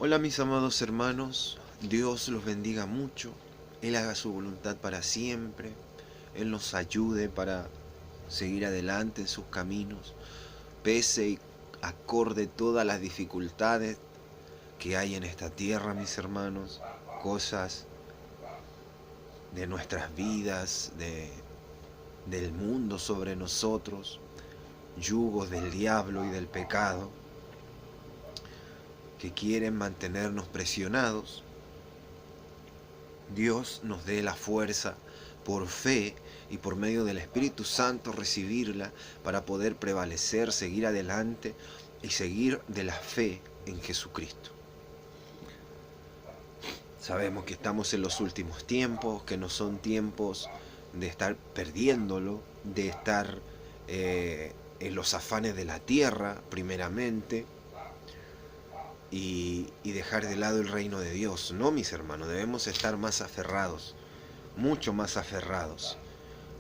Hola mis amados hermanos, Dios los bendiga mucho, Él haga su voluntad para siempre, Él nos ayude para seguir adelante en sus caminos, pese y acorde todas las dificultades que hay en esta tierra, mis hermanos, cosas de nuestras vidas, del mundo sobre nosotros, yugos del diablo y del pecado, que quieren mantenernos presionados. Dios nos dé la fuerza por fe y por medio del Espíritu Santo recibirla para poder prevalecer, seguir adelante y seguir de la fe en Jesucristo. Sabemos que estamos en los últimos tiempos, que no son tiempos de estar perdiéndolo, de estar en los afanes de la tierra primeramente, y dejar de lado el reino de Dios. No, mis hermanos, debemos estar más aferrados, mucho más aferrados,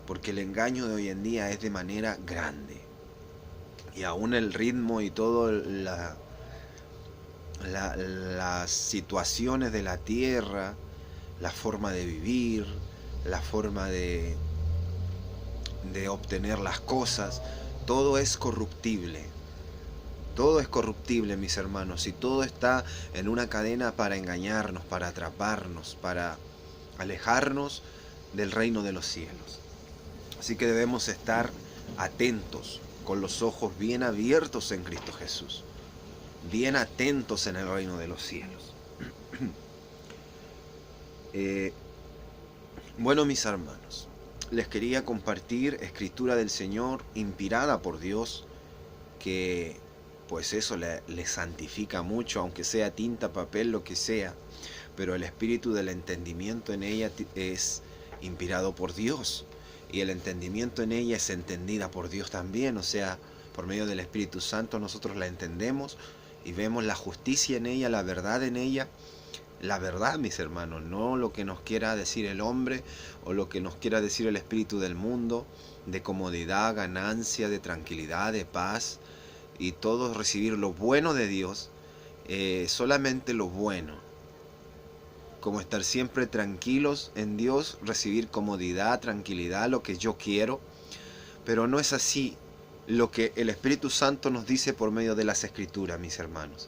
porque el engaño de hoy en día es de manera grande. Y aún el ritmo y todas las situaciones de la tierra, la forma de vivir, la forma de obtener las cosas, todo es corruptible. Todo es corruptible, mis hermanos, y todo está en una cadena para engañarnos, para atraparnos, para alejarnos del reino de los cielos. Así que debemos estar atentos, con los ojos bien abiertos en Cristo Jesús, bien atentos en el reino de los cielos. Bueno, mis hermanos, les quería compartir escritura del Señor inspirada por Dios, que pues eso le santifica mucho, aunque sea tinta, papel, lo que sea, pero el espíritu del entendimiento en ella es inspirado por Dios, y el entendimiento en ella es entendida por Dios también, o sea, por medio del Espíritu Santo nosotros la entendemos y vemos la justicia en ella, la verdad en ella. La verdad, mis hermanos, no lo que nos quiera decir el hombre o lo que nos quiera decir el espíritu del mundo, de comodidad, ganancia, de tranquilidad, de paz, y todos recibir lo bueno de Dios, solamente lo bueno, como estar siempre tranquilos en Dios, recibir comodidad, tranquilidad, lo que yo quiero, pero no es así lo que el Espíritu Santo nos dice por medio de las Escrituras, mis hermanos.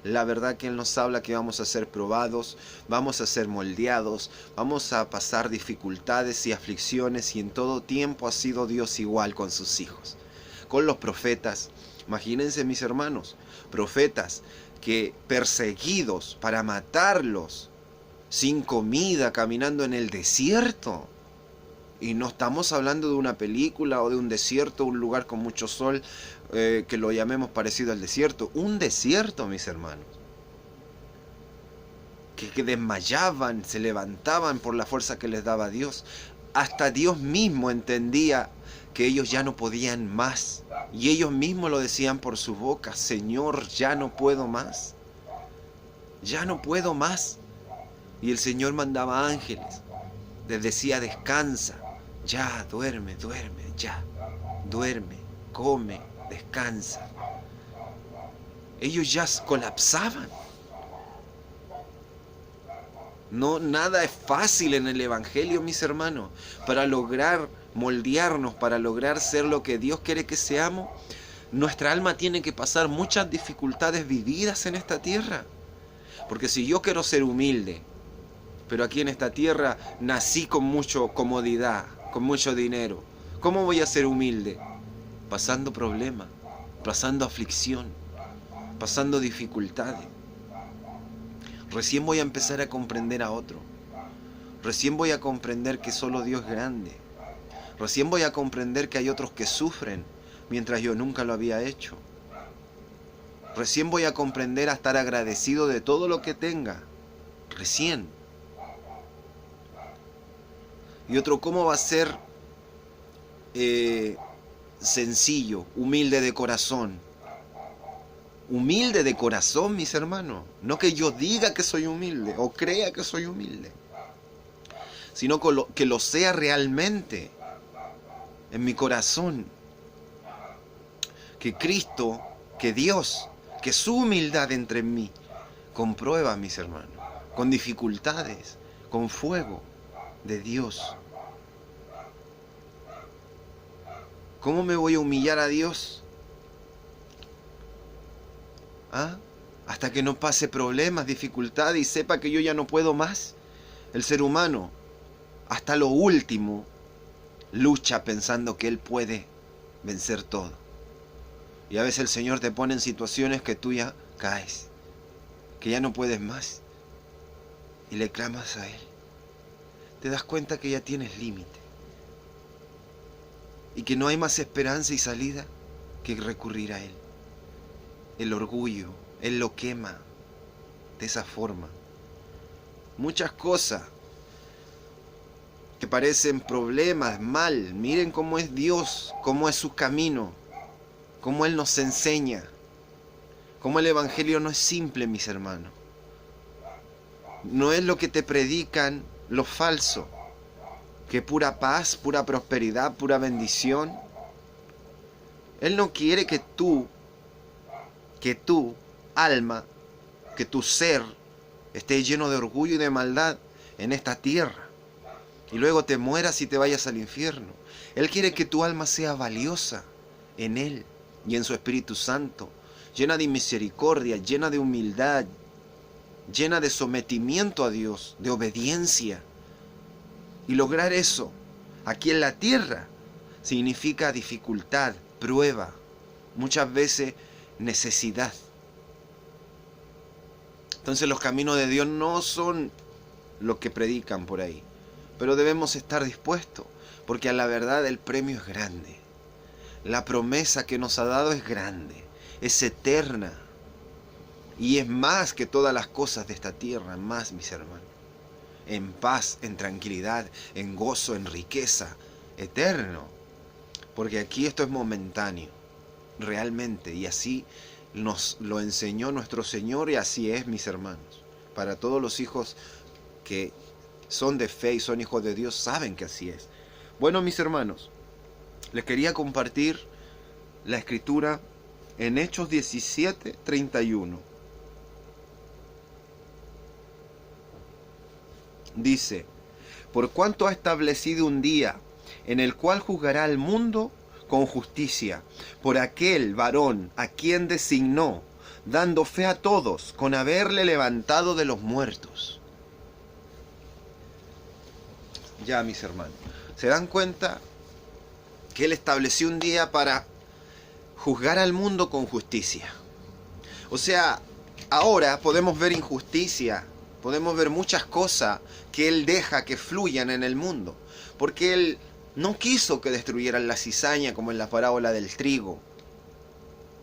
La verdad que Él nos habla que vamos a ser probados, vamos a ser moldeados, vamos a pasar dificultades y aflicciones, y en todo tiempo ha sido Dios igual con sus hijos, con los profetas. Imagínense, mis hermanos, profetas que perseguidos para matarlos, sin comida, caminando en el desierto. Y no estamos hablando de una película o de un desierto, un lugar con mucho sol, que lo llamemos parecido al desierto. Un desierto, mis hermanos. Que desmayaban, se levantaban por la fuerza que les daba Dios. Hasta Dios mismo entendía que ellos ya no podían más. Y ellos mismos lo decían por su boca: Señor, ya no puedo más. Ya no puedo más. Y el Señor mandaba ángeles. Les decía: descansa. Ya, duerme, duerme, ya. Duerme, come, descansa. Ellos ya colapsaban. No, nada es fácil en el Evangelio, mis hermanos. Para lograr moldearnos, para lograr ser lo que Dios quiere que seamos, nuestra alma tiene que pasar muchas dificultades vividas en esta tierra. Porque si yo quiero ser humilde, pero aquí en esta tierra nací con mucha comodidad, con mucho dinero, ¿cómo voy a ser humilde? Pasando problemas, pasando aflicción, pasando dificultades. Recién voy a empezar a comprender a otro. Recién voy a comprender que solo Dios es grande. Recién voy a comprender que hay otros que sufren mientras yo nunca lo había hecho. Recién voy a comprender a estar agradecido de todo lo que tenga. Recién. Y otro, ¿cómo va a ser sencillo, humilde de corazón? Humilde de corazón, mis hermanos. No que yo diga que soy humilde o crea que soy humilde, sino que lo sea realmente en mi corazón. Que Cristo, que Dios, que su humildad entre mí con pruebas, mis hermanos, con dificultades, con fuego de Dios. ¿Cómo me voy a humillar a Dios? ¿Ah? Hasta que no pase problemas, dificultades y sepa que yo ya no puedo más. El ser humano, hasta lo último, lucha pensando que él puede vencer todo. Y a veces el Señor te pone en situaciones que tú ya caes, que ya no puedes más. Y le clamas a Él. Te das cuenta que ya tienes límite. Y que no hay más esperanza y salida que recurrir a Él. El orgullo, Él lo quema de esa forma. Muchas cosas que parecen problemas, mal. Miren cómo es Dios, cómo es su camino, cómo Él nos enseña, cómo el Evangelio no es simple, mis hermanos. No es lo que te predican lo falso, que pura paz, pura prosperidad, pura bendición. Él no quiere que tu alma, que tu ser esté lleno de orgullo y de maldad en esta tierra y luego te mueras y te vayas al infierno. Él quiere que tu alma sea valiosa en Él y en su Espíritu Santo, llena de misericordia, llena de humildad, llena de sometimiento a Dios, de obediencia. Y lograr eso aquí en la tierra significa dificultad, prueba, muchas veces necesidad. Entonces los caminos de Dios no son lo que predican por ahí, pero debemos estar dispuestos, porque a la verdad el premio es grande. La promesa que nos ha dado es grande, es eterna, y es más que todas las cosas de esta tierra, más, mis hermanos. En paz, en tranquilidad, en gozo, en riqueza, eterno. Porque aquí esto es momentáneo, realmente, y así nos lo enseñó nuestro Señor, y así es, mis hermanos. Para todos los hijos que son de fe y son hijos de Dios, saben que así es. Bueno, mis hermanos, les quería compartir la escritura en Hechos 17:31. Dice: por cuanto ha establecido un día en el cual juzgará al mundo con justicia, por aquel varón a quien designó, dando fe a todos con haberle levantado de los muertos. Ya, mis hermanos, ¿se dan cuenta que Él estableció un día para juzgar al mundo con justicia? O sea, ahora podemos ver injusticia, podemos ver muchas cosas que Él deja que fluyan en el mundo, porque Él no quiso que destruyeran la cizaña como en la parábola del trigo.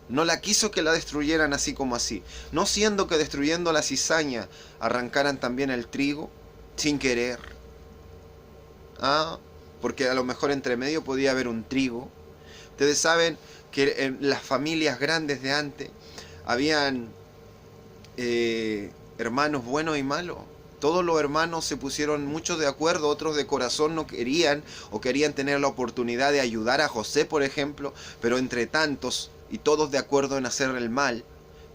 No la quiso que la destruyeran así como así. No siendo que destruyendo la cizaña arrancaran también el trigo sin querer. Porque a lo mejor entre medio podía haber un trigo. Ustedes saben que en las familias grandes de antes habían hermanos buenos y malos. Todos los hermanos se pusieron muchos de acuerdo, otros de corazón no querían, o querían tener la oportunidad de ayudar a José, por ejemplo, pero entre tantos y todos de acuerdo en hacer el mal,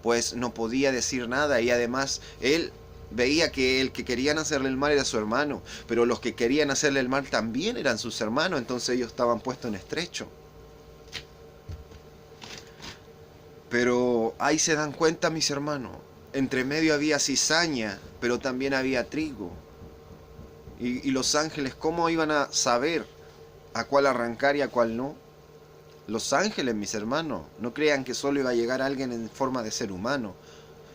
pues no podía decir nada, y además él veía que el que querían hacerle el mal era su hermano, pero los que querían hacerle el mal también eran sus hermanos, entonces ellos estaban puestos en estrecho. Pero ahí se dan cuenta, mis hermanos, entre medio había cizaña, pero también había trigo. Y los ángeles, ¿cómo iban a saber a cuál arrancar y a cuál no? Los ángeles, mis hermanos, no crean que solo iba a llegar alguien en forma de ser humano.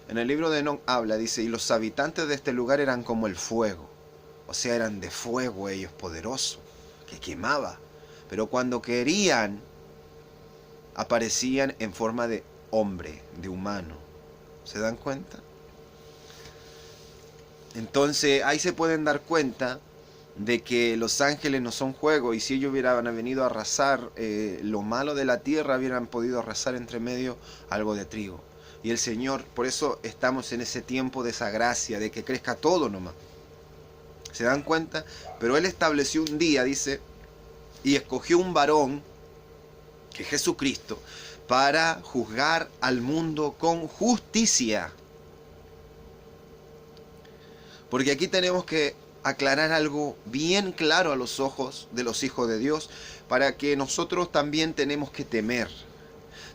En el libro de Enoc habla, dice, y los habitantes de este lugar eran como el fuego. O sea, eran de fuego ellos, poderosos, que quemaba. Pero cuando querían, aparecían en forma de hombre, de humano. ¿Se dan cuenta? Entonces ahí se pueden dar cuenta de que los ángeles no son juego, y si ellos hubieran venido a arrasar lo malo de la tierra, hubieran podido arrasar entre medio algo de trigo. Y el Señor, por eso estamos en ese tiempo de esa gracia, de que crezca todo nomás. ¿Se dan cuenta? Pero Él estableció un día, dice, y escogió un varón, que es Jesucristo, para juzgar al mundo con justicia. Porque aquí tenemos que aclarar algo bien claro a los ojos de los hijos de Dios, para que nosotros también tenemos que temer.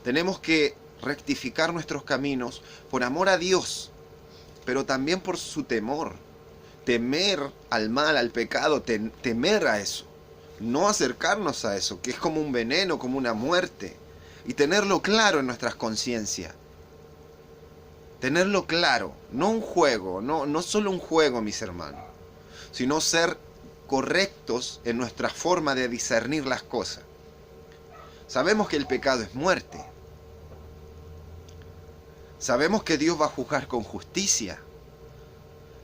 Tenemos que rectificar nuestros caminos por amor a Dios, pero también por su temor. Temer al mal, al pecado, temer a eso. No acercarnos a eso, que es como un veneno, como una muerte. Y tenerlo claro en nuestras conciencias. Tenerlo claro, no un juego, no solo un juego, mis hermanos, sino ser correctos en nuestra forma de discernir las cosas. Sabemos que el pecado es muerte. Sabemos que Dios va a juzgar con justicia.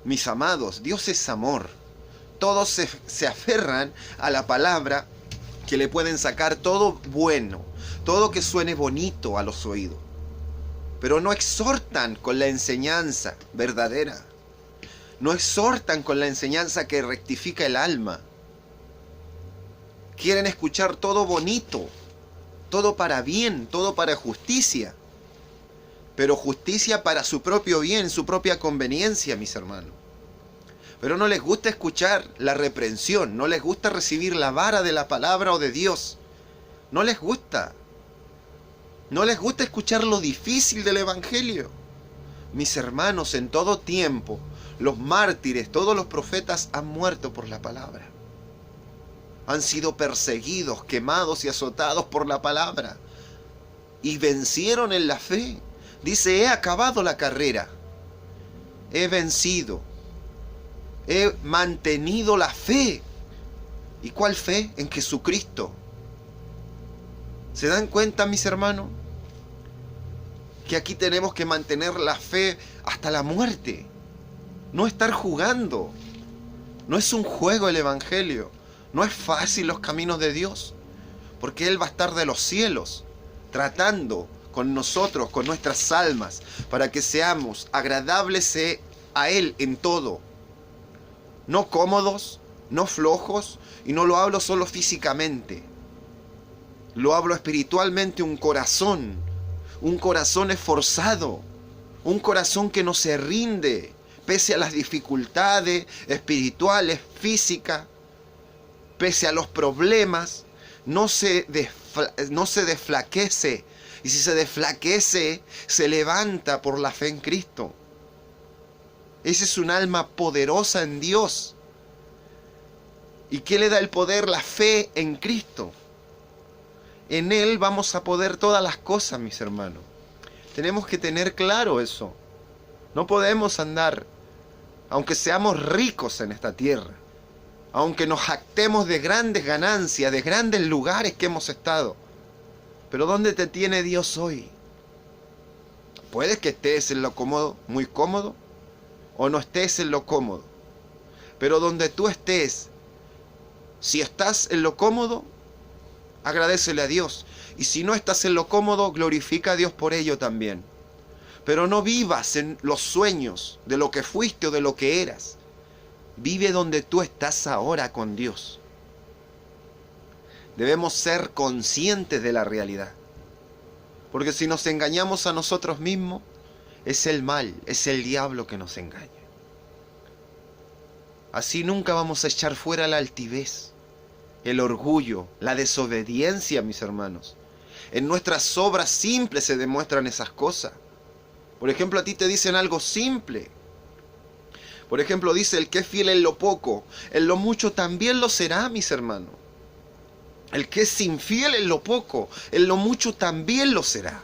Mis amados, Dios es amor. Todos se aferran a la palabra que le pueden sacar todo bueno, todo que suene bonito a los oídos. Pero no exhortan con la enseñanza verdadera. No exhortan con la enseñanza que rectifica el alma. Quieren escuchar todo bonito, todo para bien, todo para justicia. Pero justicia para su propio bien, su propia conveniencia, mis hermanos. Pero no les gusta escuchar la reprensión, no les gusta recibir la vara de la palabra o de Dios. No les gusta. No les gusta escuchar lo difícil del Evangelio. Mis hermanos, en todo tiempo, los mártires, todos los profetas han muerto por la palabra. Han sido perseguidos, quemados y azotados por la palabra. Y vencieron en la fe. Dice, he acabado la carrera. He vencido. He mantenido la fe. ¿Y cuál fe? En Jesucristo. ¿Se dan cuenta, mis hermanos? Que aquí tenemos que mantener la fe hasta la muerte. No estar jugando. No es un juego el Evangelio. No es fácil los caminos de Dios. Porque Él va a estar de los cielos tratando con nosotros, con nuestras almas, para que seamos agradables a Él en todo. No cómodos, no flojos, y no lo hablo solo físicamente. Lo hablo espiritualmente, un corazón esforzado, un corazón que no se rinde, pese a las dificultades espirituales, físicas, pese a los problemas, no se desflaquece, y si se desflaquece, se levanta por la fe en Cristo. Ese es un alma poderosa en Dios. ¿Y qué le da el poder? La fe en Cristo. En Él vamos a poder todas las cosas, mis hermanos. Tenemos que tener claro eso. No podemos andar, aunque seamos ricos en esta tierra, aunque nos jactemos de grandes ganancias, de grandes lugares que hemos estado. Pero ¿dónde te tiene Dios hoy? Puedes que estés en lo cómodo, muy cómodo, o no estés en lo cómodo. Pero donde tú estés, si estás en lo cómodo, agradécele a Dios. Y si no estás en lo cómodo, glorifica a Dios por ello también. Pero no vivas en los sueños de lo que fuiste o de lo que eras. Vive donde tú estás ahora con Dios. Debemos ser conscientes de la realidad. Porque si nos engañamos a nosotros mismos, es el mal, es el diablo que nos engaña. Así nunca vamos a echar fuera la altivez, el orgullo, la desobediencia, mis hermanos. En nuestras obras simples se demuestran esas cosas. Por ejemplo, a ti te dicen algo simple. Por ejemplo, dice, el que es fiel en lo poco, en lo mucho también lo será, mis hermanos. El que es infiel en lo poco, en lo mucho también lo será.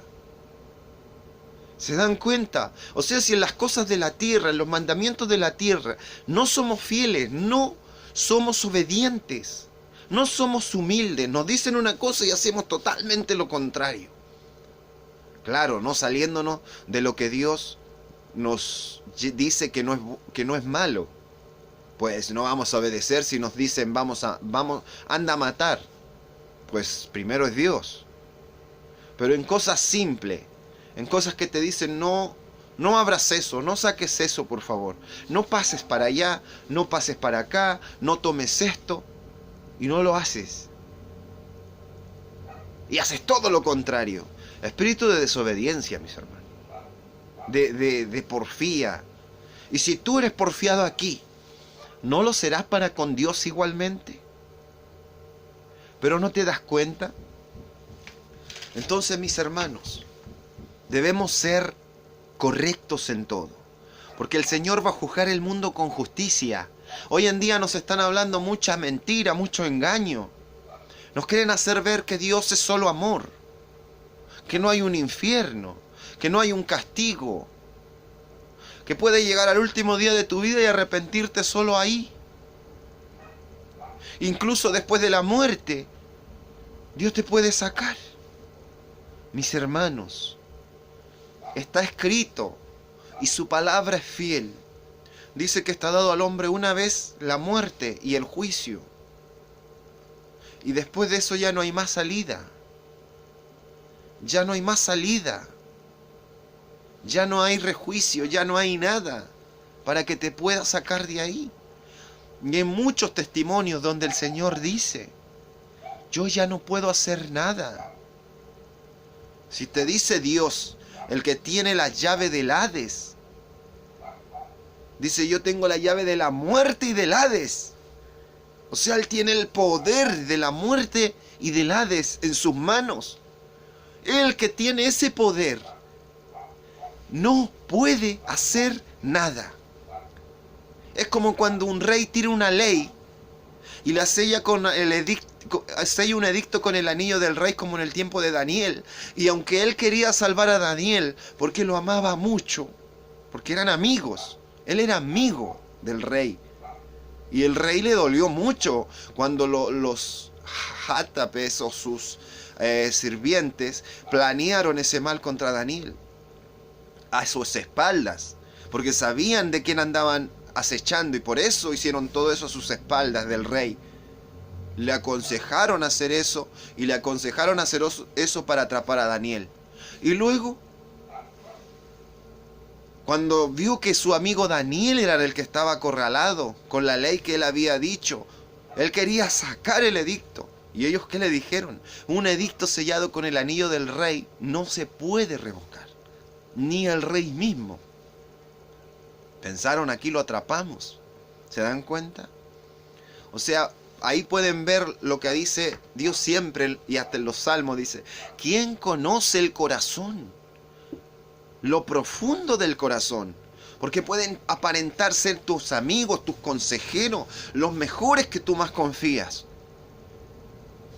¿Se dan cuenta? O sea, si en las cosas de la tierra, en los mandamientos de la tierra, no somos fieles, no somos obedientes, no somos humildes, nos dicen una cosa y hacemos totalmente lo contrario. Claro, no saliéndonos de lo que Dios nos dice que no es malo. Pues no vamos a obedecer si nos dicen anda a matar. Pues primero es Dios. Pero en cosas simples, en cosas que te dicen no abras eso, no saques eso, por favor. No pases para allá, no pases para acá, no tomes esto. Y no lo haces. Y haces todo lo contrario. Espíritu de desobediencia, mis hermanos. De porfía. Y si tú eres porfiado aquí, ¿no lo serás para con Dios igualmente? ¿Pero no te das cuenta? Entonces, mis hermanos, debemos ser correctos en todo, porque el Señor va a juzgar el mundo con justicia. Hoy en día nos están hablando mucha mentira, mucho engaño. Nos quieren hacer ver que Dios es solo amor, que no hay un infierno, que no hay un castigo, que puedes llegar al último día de tu vida y arrepentirte solo ahí. Incluso después de la muerte, Dios te puede sacar. Mis hermanos, está escrito y su palabra es fiel. Dice que está dado al hombre una vez la muerte y el juicio. Y después de eso ya no hay más salida. Ya no hay más salida. Ya no hay rejuicio, ya no hay nada para que te pueda sacar de ahí. Y hay muchos testimonios donde el Señor dice, yo ya no puedo hacer nada. Si te dice Dios, el que tiene la llave del Hades, dice, yo tengo la llave de la muerte y del Hades. O sea, Él tiene el poder de la muerte y del Hades en sus manos. El que tiene ese poder no puede hacer nada. Es como cuando un rey tira una ley y la sella con el edicto, sella un edicto con el anillo del rey, como en el tiempo de Daniel. Y aunque él quería salvar a Daniel porque lo amaba mucho, porque eran amigos, él era amigo del rey. Y el rey le dolió mucho cuando los játapes o sus sirvientes planearon ese mal contra Daniel a sus espaldas, porque sabían de quién andaban acechando, y por eso hicieron todo eso a sus espaldas del rey. Le aconsejaron hacer eso, y le aconsejaron hacer eso para atrapar a Daniel. Y luego, cuando vio que su amigo Daniel era el que estaba acorralado con la ley que él había dicho, él quería sacar el edicto. ¿Y ellos qué le dijeron? Un edicto sellado con el anillo del rey no se puede revocar, ni el rey mismo. Pensaron, aquí lo atrapamos. ¿Se dan cuenta? O sea, ahí pueden ver lo que dice Dios siempre, y hasta en los salmos dice, ¿quién conoce el corazón? Lo profundo del corazón. Porque pueden aparentar ser tus amigos, tus consejeros, los mejores que tú más confías.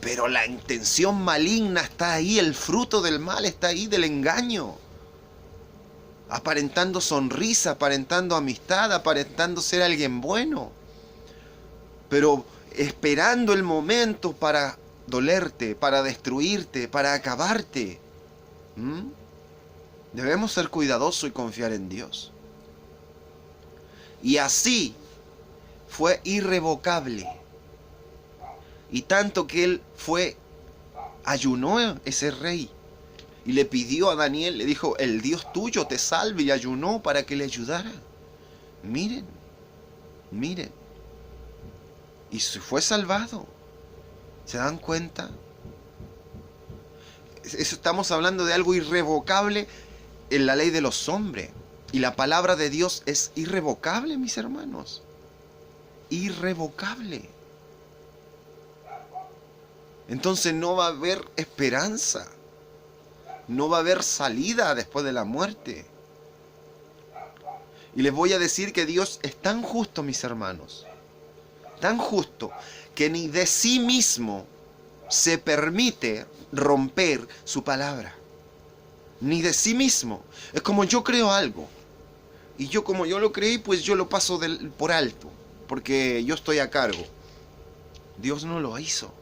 Pero la intención maligna está ahí, el fruto del mal está ahí, del engaño. Aparentando sonrisa, aparentando amistad, aparentando ser alguien bueno. Pero esperando el momento para dolerte, para destruirte, para acabarte. Debemos ser cuidadosos y confiar en Dios. Y así fue irrevocable. Y tanto que él ayunó ese rey. Y le pidió a Daniel, le dijo, el Dios tuyo te salve, y ayunó para que le ayudara. Miren, miren. Y se fue salvado. ¿Se dan cuenta? Eso, estamos hablando de algo irrevocable en la ley de los hombres. Y la palabra de Dios es irrevocable, mis hermanos. Irrevocable. Entonces no va a haber esperanza. No va a haber salida después de la muerte. Y les voy a decir que Dios es tan justo, mis hermanos, tan justo, que ni de sí mismo se permite romper su palabra. Ni de sí mismo. Es como yo creo algo, y yo, como yo lo creí, pues yo lo paso por alto, porque yo estoy a cargo. Dios no lo hizo.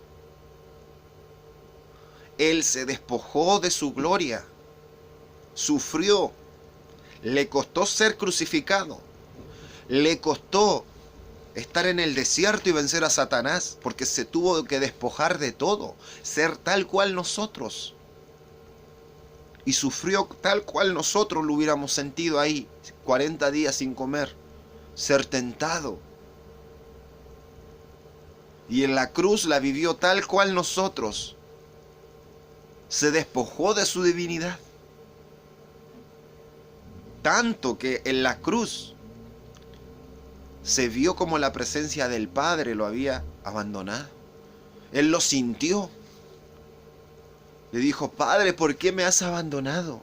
Él se despojó de su gloria, sufrió, le costó ser crucificado, le costó estar en el desierto y vencer a Satanás, porque se tuvo que despojar de todo, ser tal cual nosotros. Y sufrió tal cual nosotros lo hubiéramos sentido ahí, 40 días sin comer, ser tentado. Y en la cruz la vivió tal cual nosotros. Se despojó de su divinidad. Tanto que en la cruz Se vio como la presencia del Padre lo había abandonado. Él lo sintió. Le dijo, Padre, ¿por qué me has abandonado?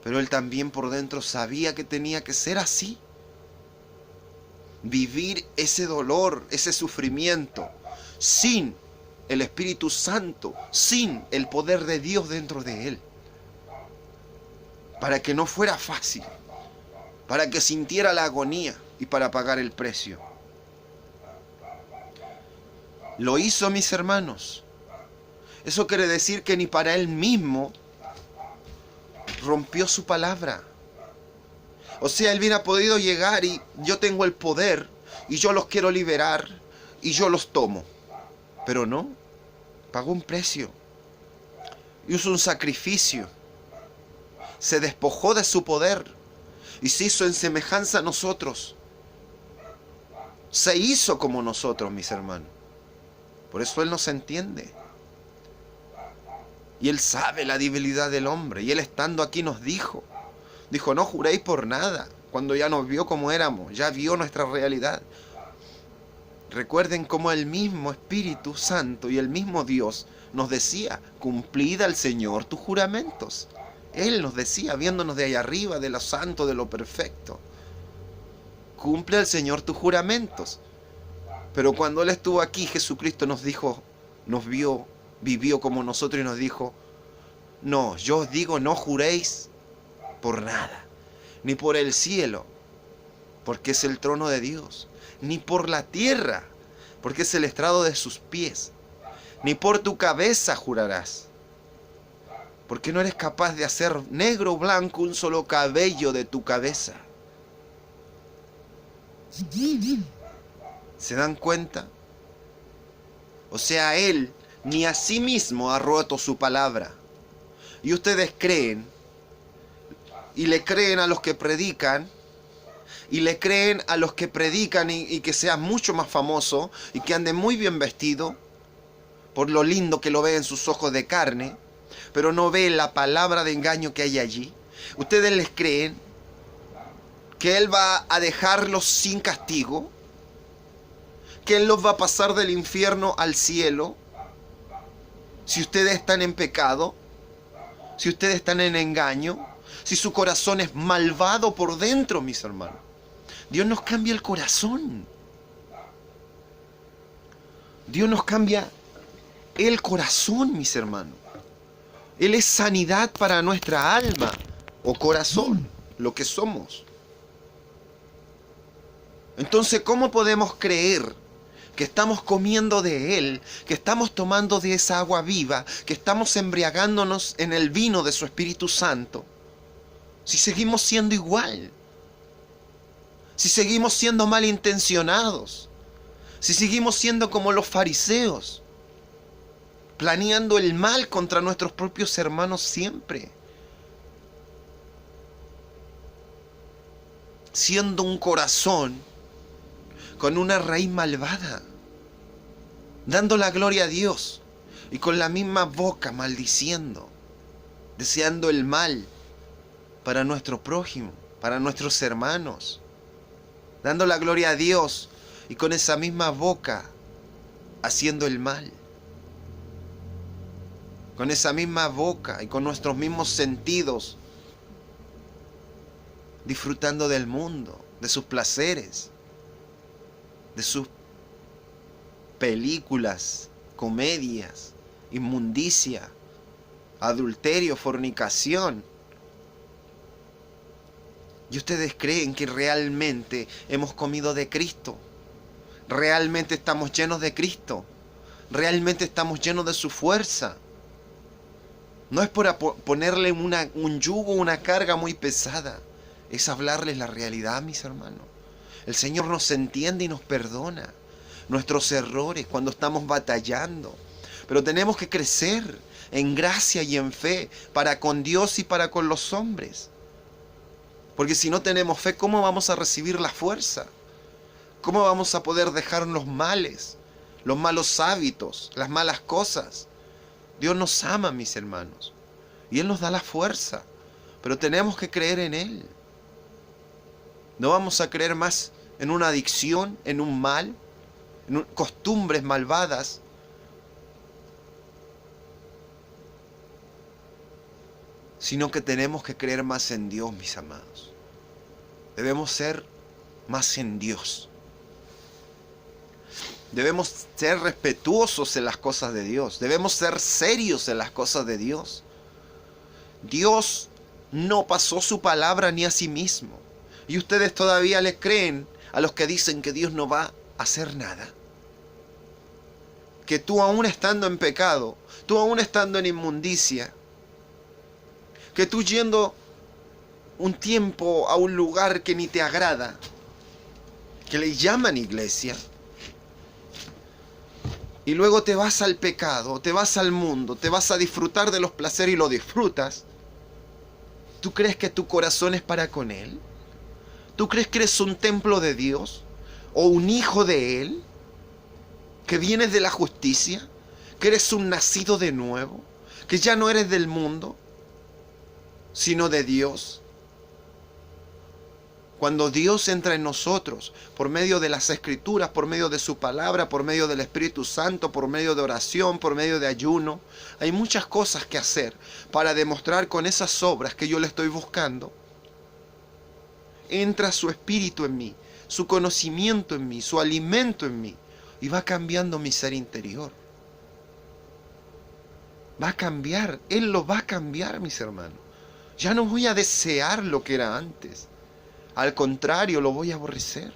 Pero él también por dentro sabía que tenía que ser así. Vivir ese dolor, ese sufrimiento, sin el Espíritu Santo, sin el poder de Dios dentro de él. Para que no fuera fácil, para que sintiera la agonía y para pagar el precio. Lo hizo, mis hermanos. Eso quiere decir que ni para él mismo rompió su palabra. O sea, él hubiera podido llegar y yo tengo el poder y yo los quiero liberar y yo los tomo. Pero no, pagó un precio. Hizo un sacrificio. Se despojó de su poder y se hizo en semejanza a nosotros. Se hizo como nosotros, mis hermanos. Por eso él nos entiende. Y él sabe la debilidad del hombre. Y él estando aquí nos dijo, no juréis por nada. Cuando ya nos vio como éramos, ya vio nuestra realidad. Recuerden cómo el mismo Espíritu Santo y el mismo Dios nos decía, cumplid al Señor tus juramentos. Él nos decía, viéndonos de allá arriba, de lo santo, de lo perfecto. Cumple al Señor tus juramentos. Pero cuando Él estuvo aquí, Jesucristo nos dijo, nos vio, vivió como nosotros y nos dijo, no, yo os digo, no juréis por nada, ni por el cielo, porque es el trono de Dios, ni por la tierra, porque es el estrado de sus pies, ni por tu cabeza jurarás, porque no eres capaz de hacer negro o blanco un solo cabello de tu cabeza. ¿Se dan cuenta? O sea, Él ni a sí mismo ha roto su palabra. Y ustedes creen, y le creen a los que predican, y le creen a los que predican y que sea mucho más famoso, y que ande muy bien vestido, por lo lindo que lo ve en sus ojos de carne, pero no ve la palabra de engaño que hay allí. Ustedes les creen que Él va a dejarlos sin castigo, que Él los va a pasar del infierno al cielo, si ustedes están en pecado, si ustedes están en engaño, si su corazón es malvado por dentro, mis hermanos. Dios nos cambia el corazón. Dios nos cambia el corazón, mis hermanos. Él es sanidad para nuestra alma o corazón, lo que somos. Entonces, ¿cómo podemos creer que estamos comiendo de Él, que estamos tomando de esa agua viva, que estamos embriagándonos en el vino de su Espíritu Santo, si seguimos siendo igual? Si seguimos siendo malintencionados, si seguimos siendo como los fariseos, planeando el mal contra nuestros propios hermanos siempre, siendo un corazón con una raíz malvada, dando la gloria a Dios y con la misma boca maldiciendo, deseando el mal para nuestro prójimo, para nuestros hermanos, dando la gloria a Dios y con esa misma boca haciendo el mal, con esa misma boca y con nuestros mismos sentidos disfrutando del mundo, de sus placeres, de sus películas, comedias, inmundicia, adulterio, fornicación. ¿Y ustedes creen que realmente hemos comido de Cristo? ¿Realmente estamos llenos de Cristo? ¿Realmente estamos llenos de su fuerza? No es por ponerle un yugo, una carga muy pesada. Es hablarles la realidad, mis hermanos. El Señor nos entiende y nos perdona nuestros errores cuando estamos batallando. Pero tenemos que crecer en gracia y en fe para con Dios y para con los hombres. Porque si no tenemos fe, ¿cómo vamos a recibir la fuerza? ¿Cómo vamos a poder dejar los males, los malos hábitos, las malas cosas? Dios nos ama, mis hermanos, y Él nos da la fuerza, pero tenemos que creer en Él. No vamos a creer más en una adicción, en un mal, en costumbres malvadas. Sino que tenemos que creer más en Dios, mis amados. Debemos ser más en Dios. Debemos ser respetuosos en las cosas de Dios. Debemos ser serios en las cosas de Dios. Dios no pasó su palabra ni a sí mismo. Y ustedes todavía le creen a los que dicen que Dios no va a hacer nada. Que tú aún estando en pecado, tú aún estando en inmundicia, que tú yendo un tiempo a un lugar que ni te agrada, que le llaman iglesia, y luego te vas al pecado, te vas al mundo, te vas a disfrutar de los placeres y lo disfrutas, ¿tú crees que tu corazón es para con Él? ¿Tú crees que eres un templo de Dios? ¿O un hijo de Él? ¿Que vienes de la justicia? ¿Que eres un nacido de nuevo? ¿Que ya no eres del mundo, sino de Dios? Cuando Dios entra en nosotros, por medio de las Escrituras, por medio de su palabra, por medio del Espíritu Santo, por medio de oración, por medio de ayuno, hay muchas cosas que hacer para demostrar con esas obras que yo le estoy buscando. Entra su Espíritu en mí, su conocimiento en mí, su alimento en mí, y va cambiando mi ser interior. Va a cambiar, Él lo va a cambiar, mis hermanos. Ya no voy a desear lo que era antes. Al contrario, lo voy a aborrecer.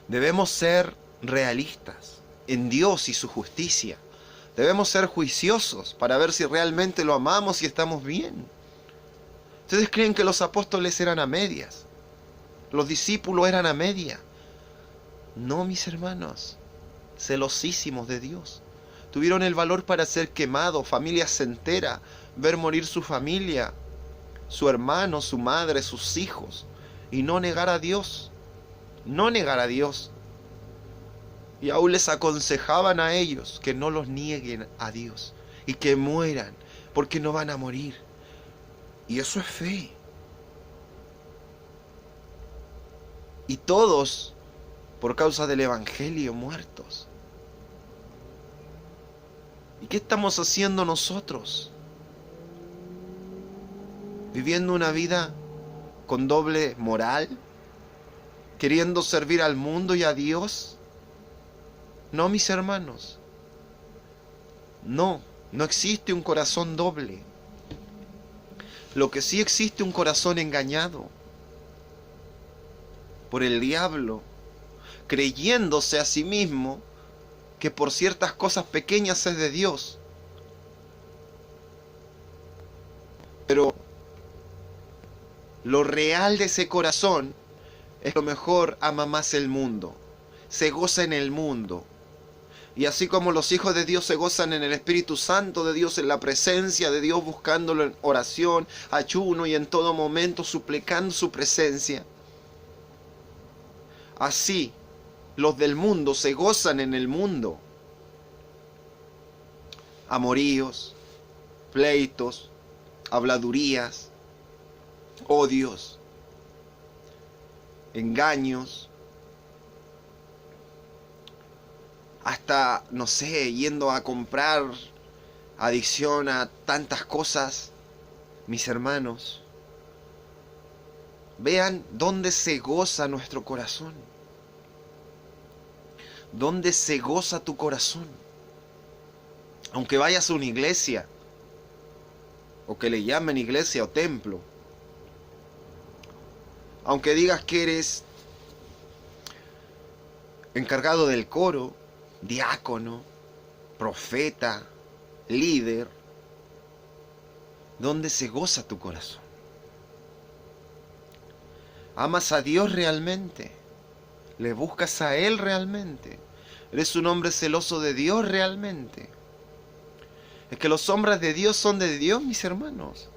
Debemos ser realistas en Dios y su justicia. Debemos ser juiciosos para ver si realmente lo amamos y estamos bien. ¿Ustedes creen que los apóstoles eran a medias? ¿Los discípulos eran a media? No, mis hermanos, celosísimos de Dios. Tuvieron el valor para ser quemados, familias enteras, ver morir su familia, su hermano, su madre, sus hijos, y no negar a Dios, no negar a Dios. Y aún les aconsejaban a ellos que no los nieguen a Dios y que mueran, porque no van a morir. Y eso es fe. Y todos, por causa del Evangelio, muertos. ¿Y qué estamos haciendo nosotros? Viviendo una vida con doble moral, queriendo servir al mundo y a Dios. No, mis hermanos, no existe un corazón doble. Lo que sí existe un corazón engañado por el diablo, creyéndose a sí mismo que por ciertas cosas pequeñas es de Dios. Pero lo real de ese corazón es que a lo mejor ama más el mundo, se goza en el mundo. Y así como los hijos de Dios se gozan en el Espíritu Santo de Dios, en la presencia de Dios, buscándolo en oración, ayuno y en todo momento suplicando su presencia, así los del mundo se gozan en el mundo. Amoríos, pleitos, habladurías, odios, engaños, hasta, no sé, yendo a comprar, adicción a tantas cosas. Mis hermanos, vean dónde se goza nuestro corazón, dónde se goza tu corazón. Aunque vayas a una iglesia, o que le llamen iglesia o templo, aunque digas que eres encargado del coro, diácono, profeta, líder, ¿dónde se goza tu corazón? ¿Amas a Dios realmente? ¿Le buscas a Él realmente? ¿Eres un hombre celoso de Dios realmente? Es que los hombres de Dios son de Dios, mis hermanos.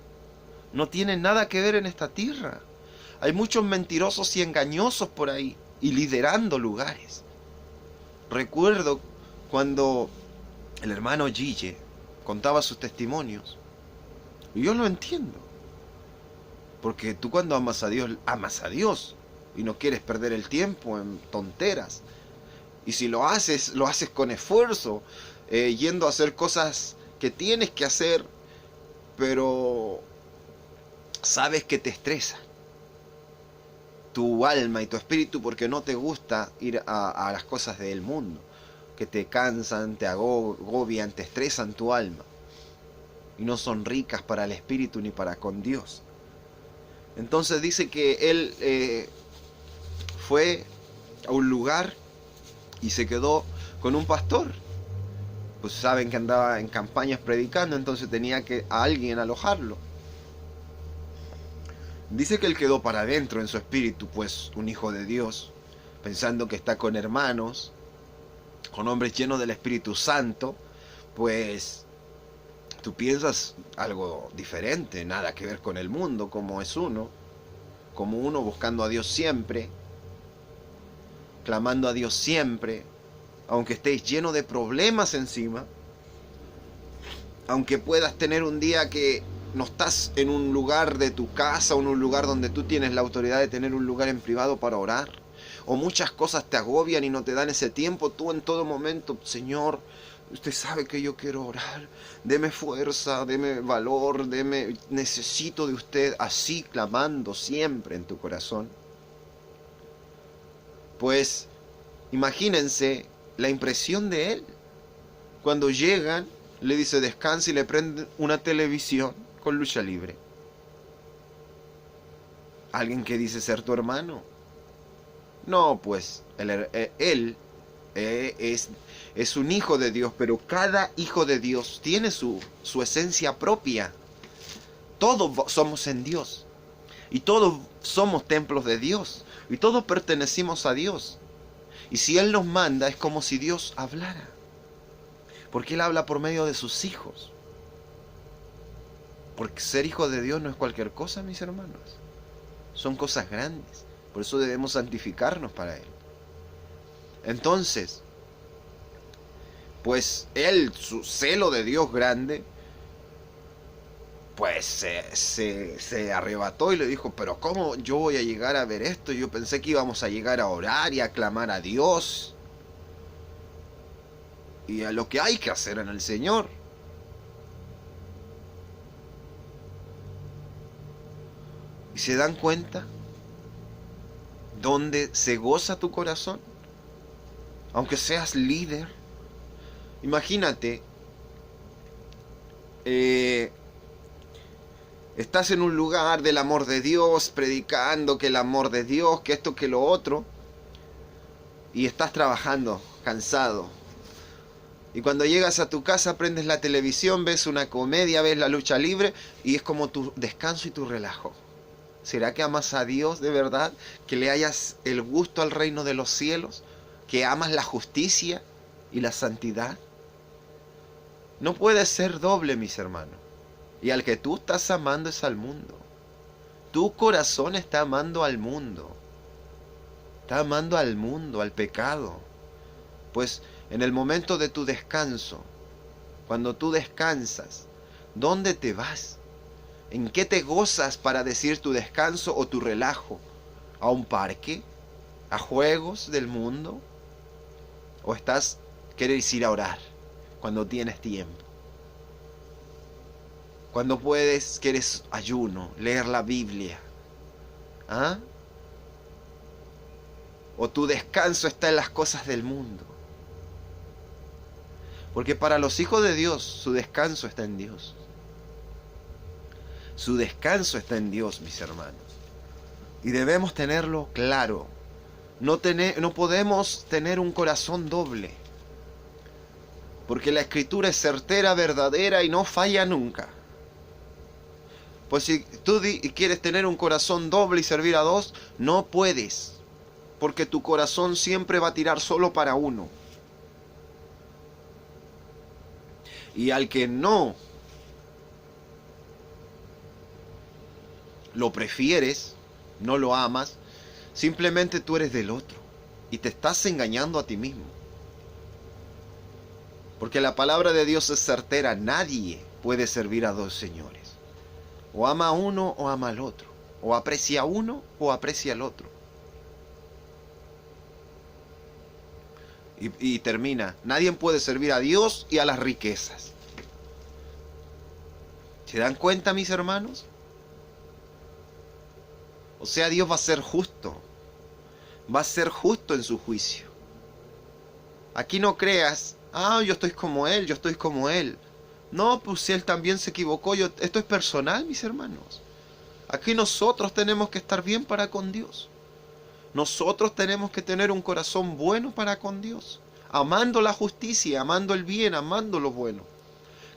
No tienen nada que ver en esta tierra. Hay muchos mentirosos y engañosos por ahí y liderando lugares. Recuerdo cuando el hermano Gille contaba sus testimonios. Y yo lo entiendo. Porque tú cuando amas a Dios y no quieres perder el tiempo en tonteras. Y si lo haces con esfuerzo, yendo a hacer cosas que tienes que hacer, pero sabes que te estresa tu alma y tu espíritu porque no te gusta ir a las cosas del mundo, que te cansan, te agobian, te estresan tu alma y no son ricas para el espíritu ni para con Dios. Entonces dice que él fue a un lugar y se quedó con un pastor. Pues saben que andaba en campañas predicando, entonces tenía que a alguien alojarlo. Dice que él quedó para adentro en su espíritu, pues un hijo de Dios, pensando que está con hermanos, con hombres llenos del Espíritu Santo, pues tú piensas algo diferente, nada que ver con el mundo, como uno buscando a Dios siempre, clamando a Dios siempre, aunque estés lleno de problemas encima, aunque puedas tener un día que no estás en un lugar de tu casa o en un lugar donde tú tienes la autoridad de tener un lugar en privado para orar, o muchas cosas te agobian y no te dan ese tiempo, tú en todo momento, Señor, usted sabe que yo quiero orar, deme fuerza, deme valor, necesito de usted, así clamando siempre en tu corazón. Pues imagínense la impresión de él. Cuando llegan, le dice descansa y le prenden una televisión con lucha libre. ¿Alguien que dice ser tu hermano? No, pues él es un hijo de Dios, pero cada hijo de Dios tiene su esencia propia. Todos somos en Dios y todos somos templos de Dios y todos pertenecimos a Dios. Y si Él nos manda es como si Dios hablara, porque Él habla por medio de sus hijos. Porque ser hijo de Dios no es cualquier cosa, mis hermanos. Son cosas grandes. Por eso debemos santificarnos para Él. Entonces, pues Él, su celo de Dios grande, pues se arrebató y le dijo, pero ¿cómo yo voy a llegar a ver esto? Yo pensé que íbamos a llegar a orar y a clamar a Dios y a lo que hay que hacer en el Señor. ¿Y se dan cuenta dónde se goza tu corazón? Aunque seas líder. Imagínate, estás en un lugar del amor de Dios, predicando que el amor de Dios, que esto, que lo otro, y estás trabajando, cansado. Y cuando llegas a tu casa, prendes la televisión, ves una comedia, ves la lucha libre, y es como tu descanso y tu relajo. ¿Será que amas a Dios de verdad? ¿Que le hayas el gusto al reino de los cielos? ¿Que amas la justicia y la santidad? No puede ser doble, mis hermanos. Y al que tú estás amando es al mundo. Tu corazón está amando al mundo. Está amando al mundo, al pecado. Pues en el momento de tu descanso, cuando tú descansas, ¿dónde te vas? ¿En qué te gozas para decir tu descanso o tu relajo? ¿A un parque? ¿A juegos del mundo? ¿O quieres ir a orar cuando tienes tiempo? Cuando quieres ayuno, leer la Biblia. ¿Ah? ¿O tu descanso está en las cosas del mundo? Porque para los hijos de Dios, su descanso está en Dios. Su descanso está en Dios, mis hermanos. Y debemos tenerlo claro. No podemos tener un corazón doble. Porque la Escritura es certera, verdadera y no falla nunca. Pues si tú quieres tener un corazón doble y servir a dos, no puedes. Porque tu corazón siempre va a tirar solo para uno. Y al que no lo prefieres, no lo amas, simplemente tú eres del otro. Y te estás engañando a ti mismo. Porque la palabra de Dios es certera. Nadie puede servir a dos señores. O ama a uno o ama al otro. O aprecia uno o aprecia al otro. Y termina, nadie puede servir a Dios y a las riquezas. ¿Se dan cuenta, mis hermanos? O sea, Dios va a ser justo. Va a ser justo en su juicio. Aquí no creas, yo estoy como Él, yo estoy como Él. No, pues si Él también se equivocó. Esto es personal, mis hermanos. Aquí nosotros tenemos que estar bien para con Dios. Nosotros tenemos que tener un corazón bueno para con Dios, amando la justicia, amando el bien, amando lo bueno.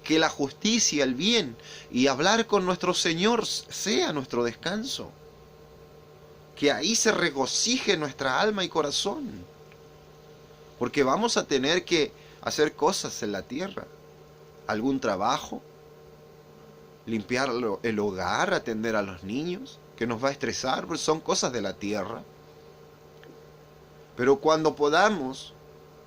Que la justicia, el bien y hablar con nuestro Señor sea nuestro descanso. Que ahí se regocije nuestra alma y corazón. Porque vamos a tener que hacer cosas en la tierra. Algún trabajo, limpiar el hogar, atender a los niños, que nos va a estresar, porque son cosas de la tierra. Pero cuando podamos,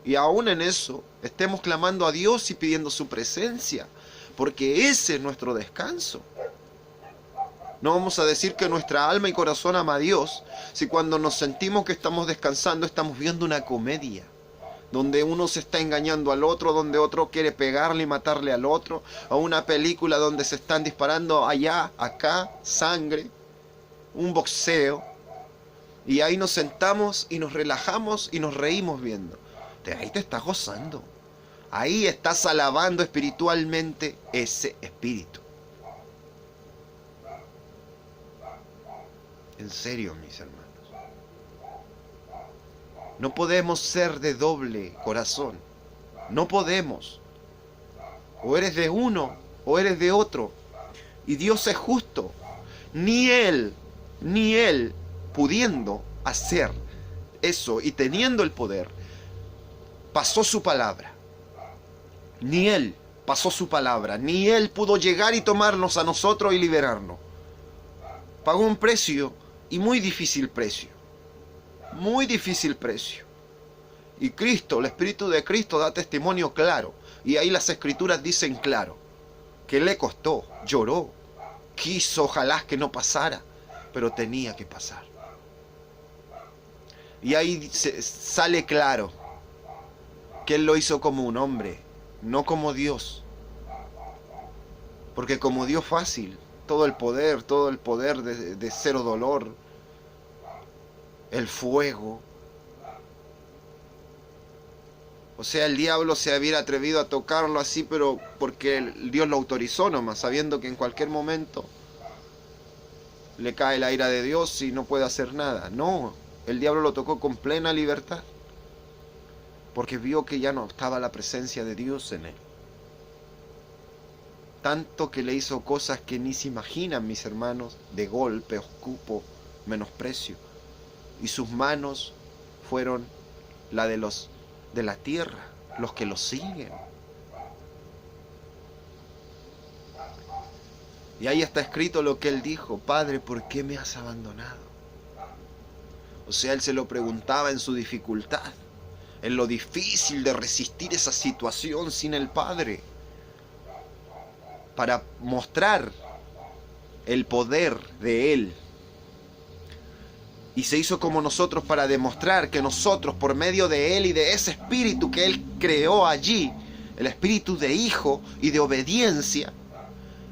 y aún en eso, estemos clamando a Dios y pidiendo su presencia, porque ese es nuestro descanso. No vamos a decir que nuestra alma y corazón ama a Dios, si cuando nos sentimos que estamos descansando, estamos viendo una comedia, donde uno se está engañando al otro, donde otro quiere pegarle y matarle al otro, o una película donde se están disparando allá, acá, sangre, un boxeo. Y ahí nos sentamos y nos relajamos y nos reímos viendo. Ahí te estás gozando. Ahí estás alabando espiritualmente ese espíritu. En serio, mis hermanos. No podemos ser de doble corazón. No podemos. O eres de uno o eres de otro. Y Dios es justo. Ni Él, pudiendo hacer eso y teniendo el poder, pasó su palabra. Ni Él pasó su palabra. Ni Él pudo llegar y tomarnos a nosotros y liberarnos. Pagó un precio, y muy difícil precio. Muy difícil precio. Y Cristo, el Espíritu de Cristo da testimonio claro. Y ahí las Escrituras dicen claro, que le costó, lloró, quiso ojalá que no pasara, pero tenía que pasar. Y ahí sale claro que Él lo hizo como un hombre, no como Dios. Porque como Dios fácil, todo el poder de cero dolor, el fuego. O sea, el diablo se hubiera atrevido a tocarlo así, pero porque Dios lo autorizó nomás, sabiendo que en cualquier momento le cae la ira de Dios y no puede hacer nada. No, el diablo lo tocó con plena libertad, porque vio que ya no estaba la presencia de Dios en él. Tanto que le hizo cosas que ni se imaginan, mis hermanos, de golpe, escupo, menosprecio. Y sus manos fueron la de los de la tierra, los que lo siguen. Y ahí está escrito lo que él dijo: Padre, ¿por qué me has abandonado? O sea, él se lo preguntaba en su dificultad, en lo difícil de resistir esa situación sin el Padre, para mostrar el poder de él. Y se hizo como nosotros para demostrar que nosotros, por medio de Él y de ese espíritu que Él creó allí, el espíritu de hijo y de obediencia,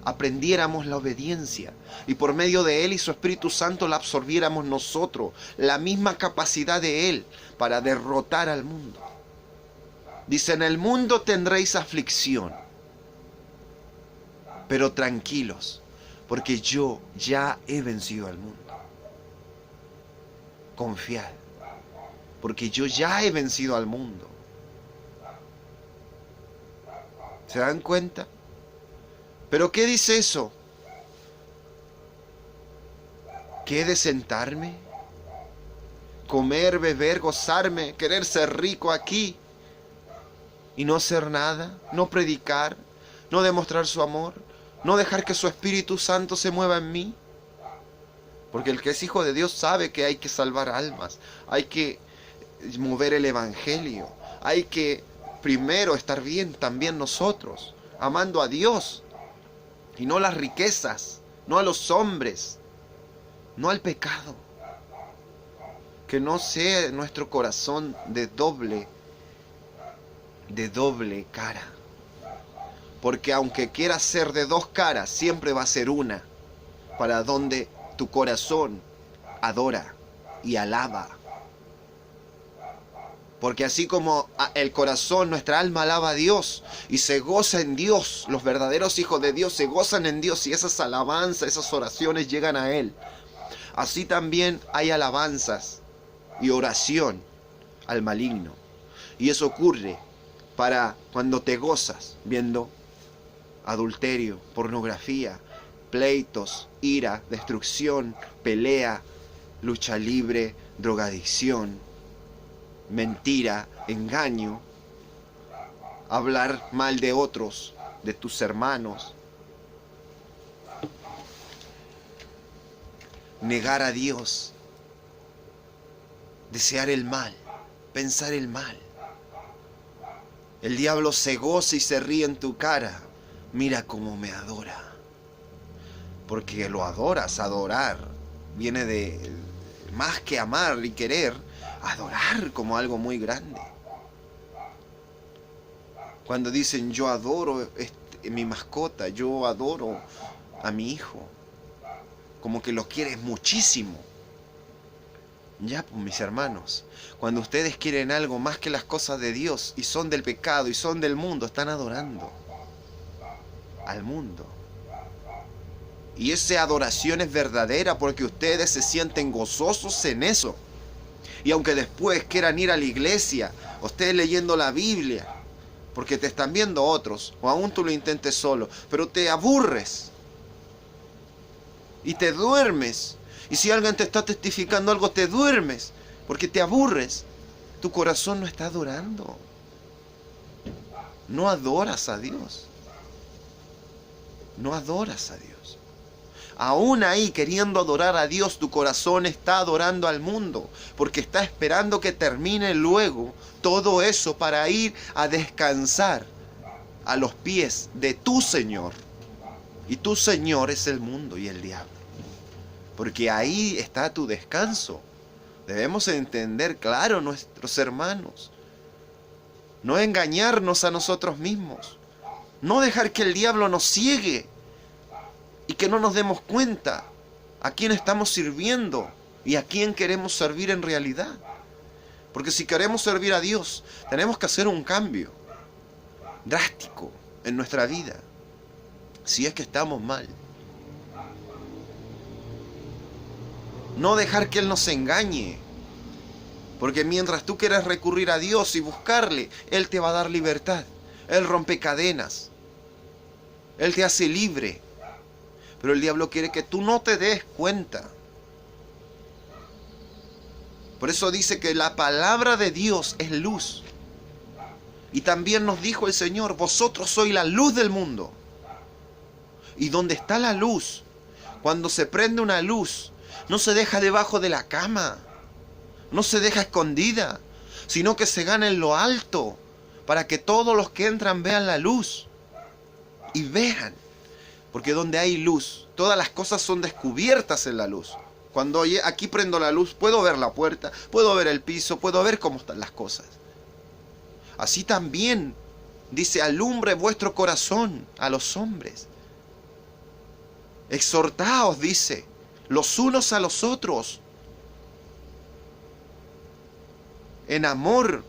aprendiéramos la obediencia. Y por medio de Él y su Espíritu Santo la absorbiéramos nosotros, la misma capacidad de Él para derrotar al mundo. Dice: en el mundo tendréis aflicción, pero tranquilos, porque yo ya he vencido al mundo. Confiad, porque yo ya he vencido al mundo. ¿Se dan cuenta? ¿Pero qué dice eso? ¿Qué he de sentarme? Comer, beber, gozarme, querer ser rico aquí y no hacer nada, no predicar, no demostrar su amor, no dejar que su Espíritu Santo se mueva en mí. Porque el que es hijo de Dios sabe que hay que salvar almas, hay que mover el evangelio, hay que primero estar bien también nosotros, amando a Dios y no las riquezas, no a los hombres. no al pecado. Que no sea nuestro corazón de doble cara. Porque aunque quiera ser de dos caras, siempre va a ser una, para donde tu corazón adora y alaba. Porque así como el corazón, nuestra alma alaba a Dios y se goza en Dios, los verdaderos hijos de Dios se gozan en Dios y esas alabanzas, esas oraciones llegan a Él. Así también hay alabanzas y oración al maligno. Y eso ocurre para cuando te gozas viendo adulterio, pornografía, pleitos, ira, destrucción, pelea, lucha libre, drogadicción, mentira, engaño, hablar mal de otros, de tus hermanos, negar a Dios, desear el mal, pensar el mal. El diablo se goza y se ríe en tu cara. Mira cómo me adora. Porque lo adoras, adorar. Viene de más que amar y querer, adorar como algo muy grande. Cuando dicen yo adoro mi mascota, yo adoro a mi hijo, como que lo quieres muchísimo. Ya, pues mis hermanos, cuando ustedes quieren algo más que las cosas de Dios y son del pecado y son del mundo, están adorando al mundo. Y esa adoración es verdadera porque ustedes se sienten gozosos en eso. Y aunque después quieran ir a la iglesia, o ustedes leyendo la Biblia, porque te están viendo otros, o aún tú lo intentes solo, pero te aburres y te duermes. Y si alguien te está testificando algo, te duermes porque te aburres. Tu corazón no está adorando. No adoras a Dios. No adoras a Dios. Aún ahí, queriendo adorar a Dios, tu corazón está adorando al mundo, porque está esperando que termine luego todo eso para ir a descansar a los pies de tu Señor. Y tu Señor es el mundo y el diablo. Porque ahí está tu descanso. Debemos entender, claro, nuestros hermanos. No engañarnos a nosotros mismos. No dejar que el diablo nos ciegue y que no nos demos cuenta a quién estamos sirviendo y a quién queremos servir en realidad. Porque si queremos servir a Dios, tenemos que hacer un cambio drástico en nuestra vida. Si es que estamos mal. No dejar que Él nos engañe. Porque mientras tú quieres recurrir a Dios y buscarle, Él te va a dar libertad. Él rompe cadenas. Él te hace libre. Pero el diablo quiere que tú no te des cuenta. Por eso dice que la palabra de Dios es luz. Y también nos dijo el Señor, vosotros sois la luz del mundo. Y donde está la luz, cuando se prende una luz, no se deja debajo de la cama, no se deja escondida, sino que se gana en lo alto, para que todos los que entran vean la luz. Y vean, porque donde hay luz, todas las cosas son descubiertas en la luz. Cuando aquí prendo la luz, puedo ver la puerta, puedo ver el piso, puedo ver cómo están las cosas. Así también, dice, alumbre vuestro corazón a los hombres. Exhortaos, dice, los unos a los otros, en amor,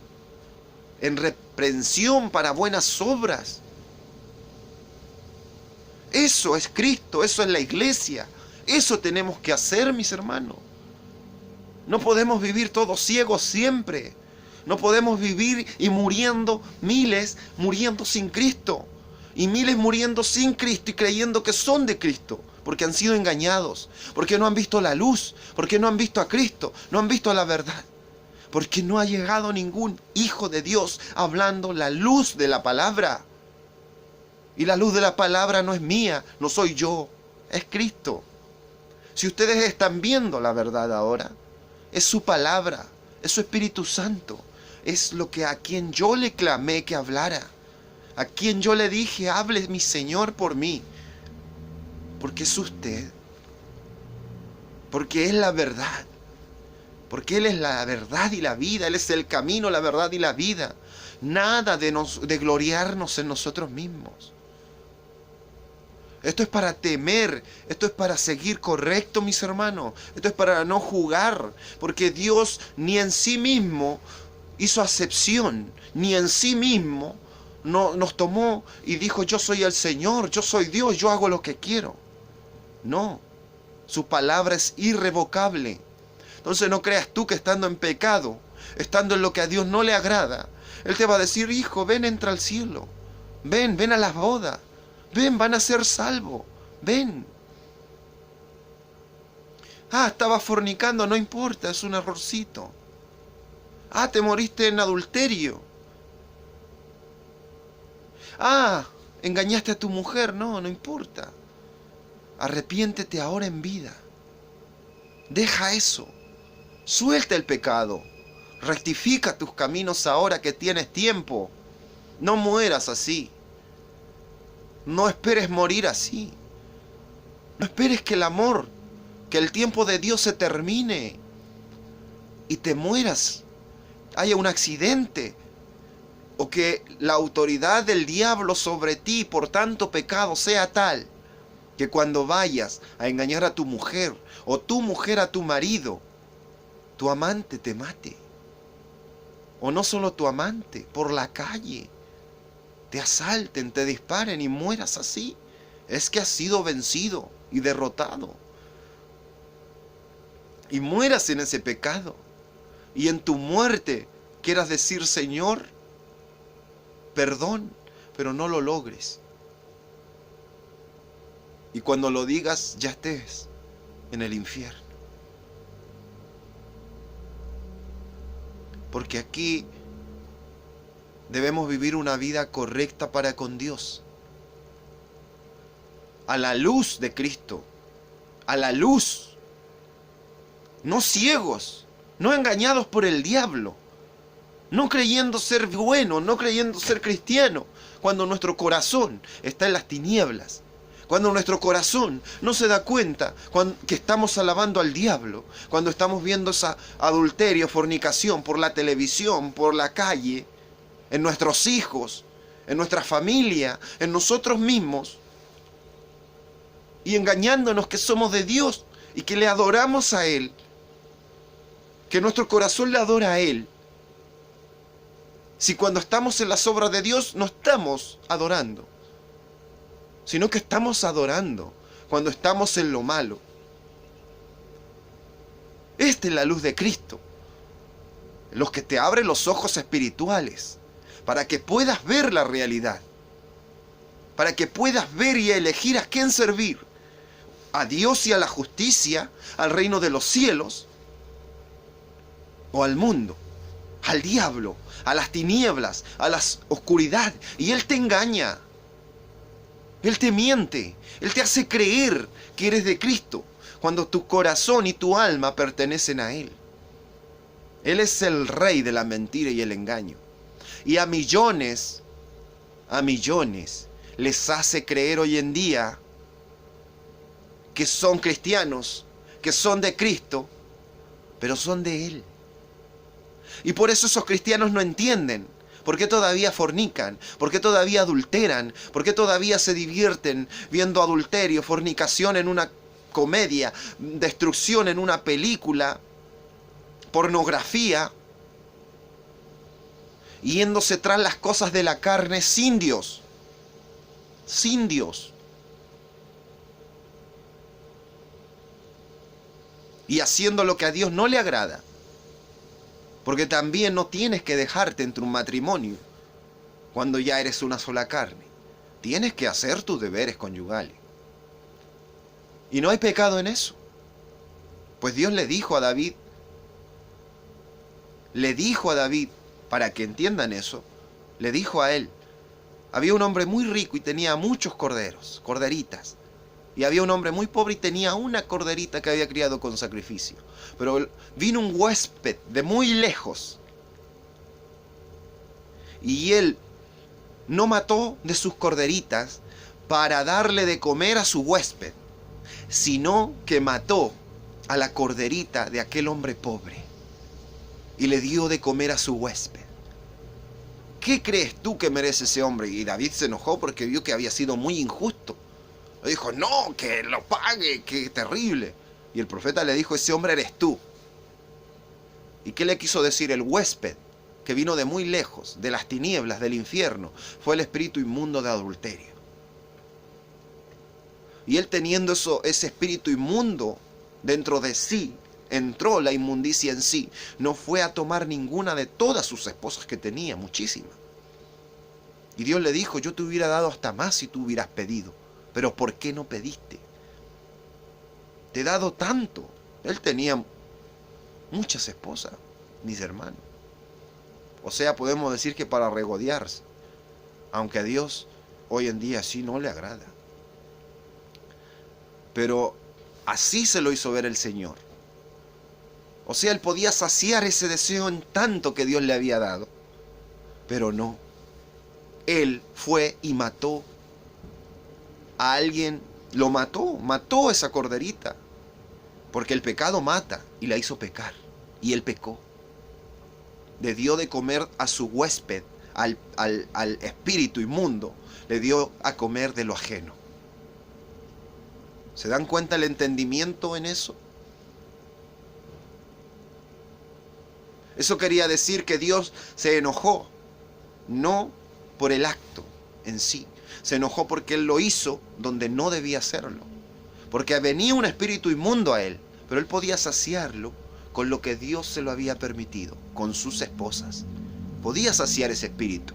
en reprensión para buenas obras. Eso es Cristo, eso es la iglesia. Eso tenemos que hacer, mis hermanos. No podemos vivir todos ciegos siempre. No podemos vivir y muriendo, miles muriendo sin Cristo. Y miles muriendo sin Cristo y creyendo que son de Cristo. Porque han sido engañados. Porque no han visto la luz. Porque no han visto a Cristo. No han visto la verdad. Porque no ha llegado ningún hijo de Dios hablando la luz de la palabra. Y la luz de la palabra no es mía, no soy yo, es Cristo. Si ustedes están viendo la verdad ahora, es su palabra, es su Espíritu Santo. Es lo que a quien yo le clamé que hablara. A quien yo le dije, hable mi Señor por mí. Porque es usted. porque es la verdad. Porque Él es la verdad y la vida. Él es el camino, la verdad y la vida. Nada de gloriarnos en nosotros mismos. Esto es para temer, esto es para seguir correcto, mis hermanos. Esto es para no jugar, porque Dios ni en sí mismo hizo acepción, ni en sí mismo nos tomó y dijo: yo soy el Señor, yo soy Dios, yo hago lo que quiero. No, su palabra es irrevocable. Entonces no creas tú que estando en pecado, estando en lo que a Dios no le agrada, Él te va a decir: hijo, ven, entra al cielo. Ven a las bodas. Ven, van a ser salvos. Ven. Ah, estaba fornicando, no importa, es un errorcito. Ah, te moriste en adulterio. Ah, engañaste a tu mujer, no importa. Arrepiéntete ahora en vida. Deja eso. Suelta el pecado. Rectifica tus caminos ahora que tienes tiempo. No mueras así. No esperes morir así. No esperes que el amor, que el tiempo de Dios se termine y te mueras, haya un accidente, o que la autoridad del diablo sobre ti por tanto pecado sea tal que cuando vayas a engañar a tu mujer o tu mujer a tu marido, tu amante te mate. O no solo tu amante, por la calle te asalten, te disparen y mueras así. Es que has sido vencido y derrotado. Y mueras en ese pecado. Y en tu muerte quieras decir: Señor, perdón, pero no lo logres. Y cuando lo digas, ya estés en el infierno. Porque aquí debemos vivir una vida correcta para con Dios. A la luz de Cristo. A la luz. No ciegos. No engañados por el diablo. No creyendo ser bueno. No creyendo ser cristiano. Cuando nuestro corazón está en las tinieblas. Cuando nuestro corazón no se da cuenta que estamos alabando al diablo. Cuando estamos viendo esa adulterio, fornicación por la televisión, por la calle, en nuestros hijos, en nuestra familia, en nosotros mismos. Y engañándonos que somos de Dios y que le adoramos a Él. Que nuestro corazón le adora a Él. Si cuando estamos en las obras de Dios no estamos adorando, sino que estamos adorando cuando estamos en lo malo. Esta es la luz de Cristo, los que te abren los ojos espirituales, para que puedas ver la realidad, para que puedas ver y elegir a quién servir, a Dios y a la justicia, al reino de los cielos, o al mundo, al diablo, a las tinieblas, a la oscuridad, y Él te engaña. Él te miente, Él te hace creer que eres de Cristo, cuando tu corazón y tu alma pertenecen a Él. Él es el rey de la mentira y el engaño. Y a millones les hace creer hoy en día que son cristianos, que son de Cristo, pero son de Él. Y por eso esos cristianos no entienden. ¿Por qué todavía fornican? ¿Por qué todavía adulteran? ¿Por qué todavía se divierten viendo adulterio, fornicación en una comedia, destrucción en una película, pornografía, yéndose tras las cosas de la carne sin Dios? Sin Dios. Y haciendo lo que a Dios no le agrada. Porque también no tienes que dejarte entre un matrimonio cuando ya eres una sola carne. Tienes que hacer tus deberes conyugales. Y no hay pecado en eso. Pues Dios le dijo a David, para que entiendan eso, le dijo a él: había un hombre muy rico y tenía muchos corderos, corderitas. Y había un hombre muy pobre y tenía una corderita que había criado con sacrificio. Pero vino un huésped de muy lejos. Y él no mató de sus corderitas para darle de comer a su huésped, sino que mató a la corderita de aquel hombre pobre y le dio de comer a su huésped. ¿Qué crees tú que merece ese hombre? Y David se enojó porque vio que había sido muy injusto. Le dijo, no, que lo pague, que terrible. Y el profeta le dijo, ese hombre eres tú. ¿Y qué le quiso decir? El huésped, que vino de muy lejos, de las tinieblas, del infierno, fue el espíritu inmundo de adulterio. Y él, teniendo ese espíritu inmundo dentro de sí, entró la inmundicia en sí, no fue a tomar ninguna de todas sus esposas que tenía, muchísimas. Y Dios le dijo, yo te hubiera dado hasta más si tú hubieras pedido, pero ¿por qué no pediste? Te he dado tanto. Él tenía muchas esposas, mis hermanos. O sea, podemos decir que para regodearse, aunque a Dios hoy en día así no le agrada. Pero así se lo hizo ver el Señor. O sea, él podía saciar ese deseo en tanto que Dios le había dado. Pero no. Él fue y mató a alguien. Lo mató a esa corderita. Porque el pecado mata y la hizo pecar. Y él pecó. Le dio de comer a su huésped, al espíritu inmundo. Le dio a comer de lo ajeno. ¿Se dan cuenta el entendimiento en eso? Eso quería decir que Dios se enojó, no por el acto en sí. Se enojó porque Él lo hizo donde no debía hacerlo. Porque venía un espíritu inmundo a Él, pero Él podía saciarlo con lo que Dios se lo había permitido, con sus esposas. Podía saciar ese espíritu.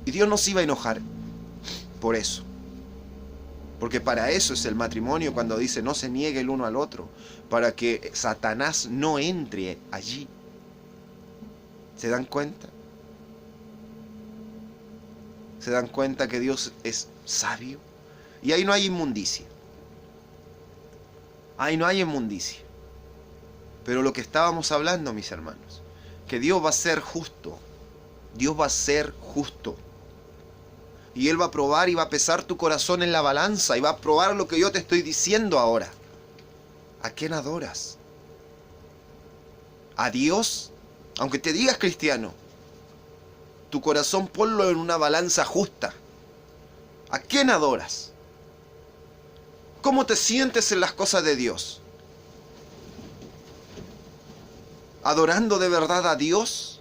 Y Dios no se iba a enojar por eso. Porque para eso es el matrimonio, cuando dice no se niegue el uno al otro, para que Satanás no entre allí. ¿Se dan cuenta? ¿Se dan cuenta que Dios es sabio? Y ahí no hay inmundicia. Ahí no hay inmundicia. Pero lo que estábamos hablando, mis hermanos, que Dios va a ser justo. Dios va a ser justo. Y Él va a probar y va a pesar tu corazón en la balanza y va a probar lo que yo te estoy diciendo ahora. ¿A quién adoras? ¿A Dios? Aunque te digas cristiano, tu corazón ponlo en una balanza justa. ¿A quién adoras? ¿Cómo te sientes en las cosas de Dios? ¿Adorando de verdad a Dios?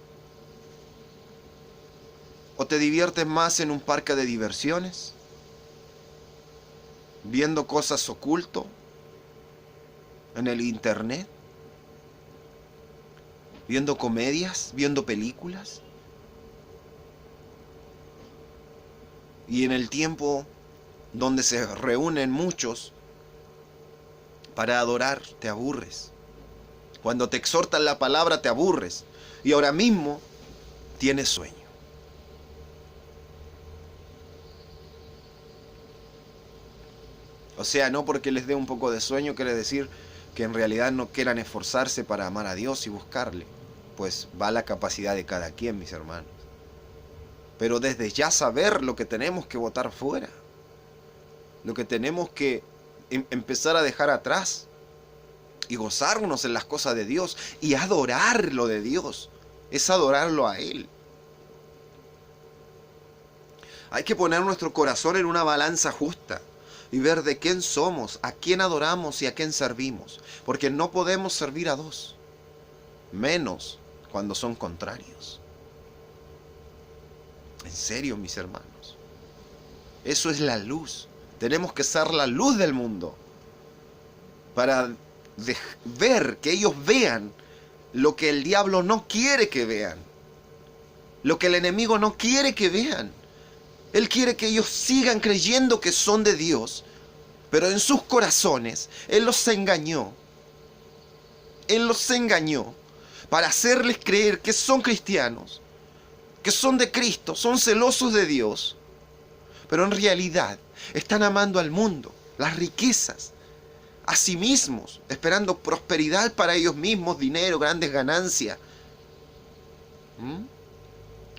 ¿O te diviertes más en un parque de diversiones? ¿Viendo cosas ocultas en el internet? ¿Viendo comedias? ¿Viendo películas? Y en el tiempo donde se reúnen muchos para adorar, te aburres. Cuando te exhortan la palabra, te aburres. Y ahora mismo tienes sueño. O sea, no porque les dé un poco de sueño quiere decir que en realidad no quieran esforzarse para amar a Dios y buscarle. Pues va a la capacidad de cada quien, mis hermanos. Pero desde ya saber lo que tenemos que botar fuera. Lo que tenemos que empezar a dejar atrás. Y gozarnos en las cosas de Dios. Y adorar lo de Dios. Es adorarlo a Él. Hay que poner nuestro corazón en una balanza justa. Y ver de quién somos, a quién adoramos y a quién servimos. Porque no podemos servir a dos. Menos cuando son contrarios. En serio, mis hermanos. Eso es la luz. Tenemos que ser la luz del mundo. Para ver, que ellos vean lo que el diablo no quiere que vean. Lo que el enemigo no quiere que vean. Él quiere que ellos sigan creyendo que son de Dios, pero en sus corazones Él los engañó. Él los engañó para hacerles creer que son cristianos, que son de Cristo, son celosos de Dios, pero en realidad están amando al mundo, las riquezas, a sí mismos, esperando prosperidad para ellos mismos, dinero, grandes ganancias.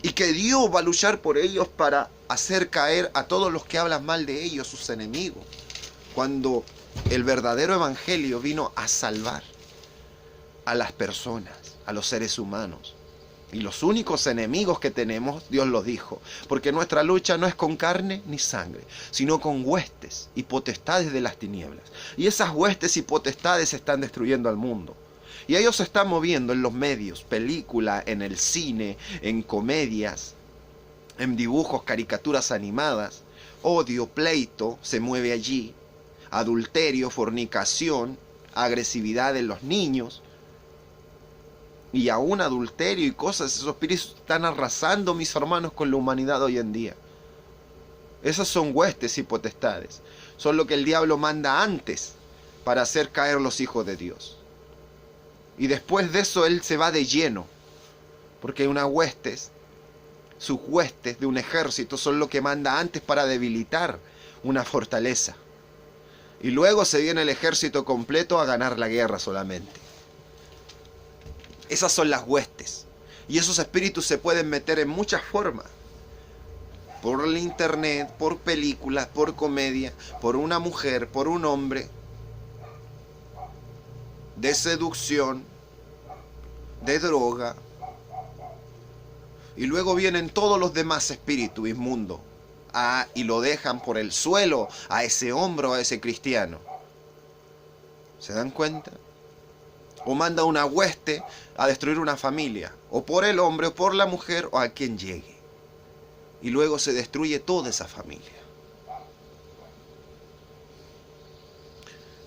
Y que Dios va a luchar por ellos para hacer caer a todos los que hablan mal de ellos, sus enemigos. Cuando El verdadero evangelio vino a salvar a las personas, a los seres humanos. Y los únicos enemigos que tenemos, Dios los dijo, porque nuestra lucha no es con carne ni sangre, sino con huestes y potestades de las tinieblas. Y esas huestes y potestades están destruyendo al mundo. Y ellos se están moviendo en los medios, película, en el cine, en comedias, en dibujos, caricaturas animadas. Odio, pleito, se mueve allí. Adulterio, fornicación, agresividad en los niños. Y aún adulterio y cosas, esos espíritus están arrasando, mis hermanos, con la humanidad hoy en día. Esas son huestes y potestades. Son lo que el diablo manda antes para hacer caer los hijos de Dios. Y después de eso él se va de lleno. Porque hay unas huestes, sus huestes de un ejército son lo que manda antes para debilitar una fortaleza. Y luego se viene el ejército completo a ganar la guerra solamente. Esas son las huestes. Y esos espíritus se pueden meter en muchas formas. Por el internet, por películas, por comedia, por una mujer, por un hombre. De seducción, de droga. Y luego vienen todos los demás espíritus inmundos. Y lo dejan por el suelo a ese hombre o a ese cristiano. ¿Se dan cuenta? O manda una hueste a destruir una familia, o por el hombre, o por la mujer, o a quien llegue. Y luego se destruye toda esa familia.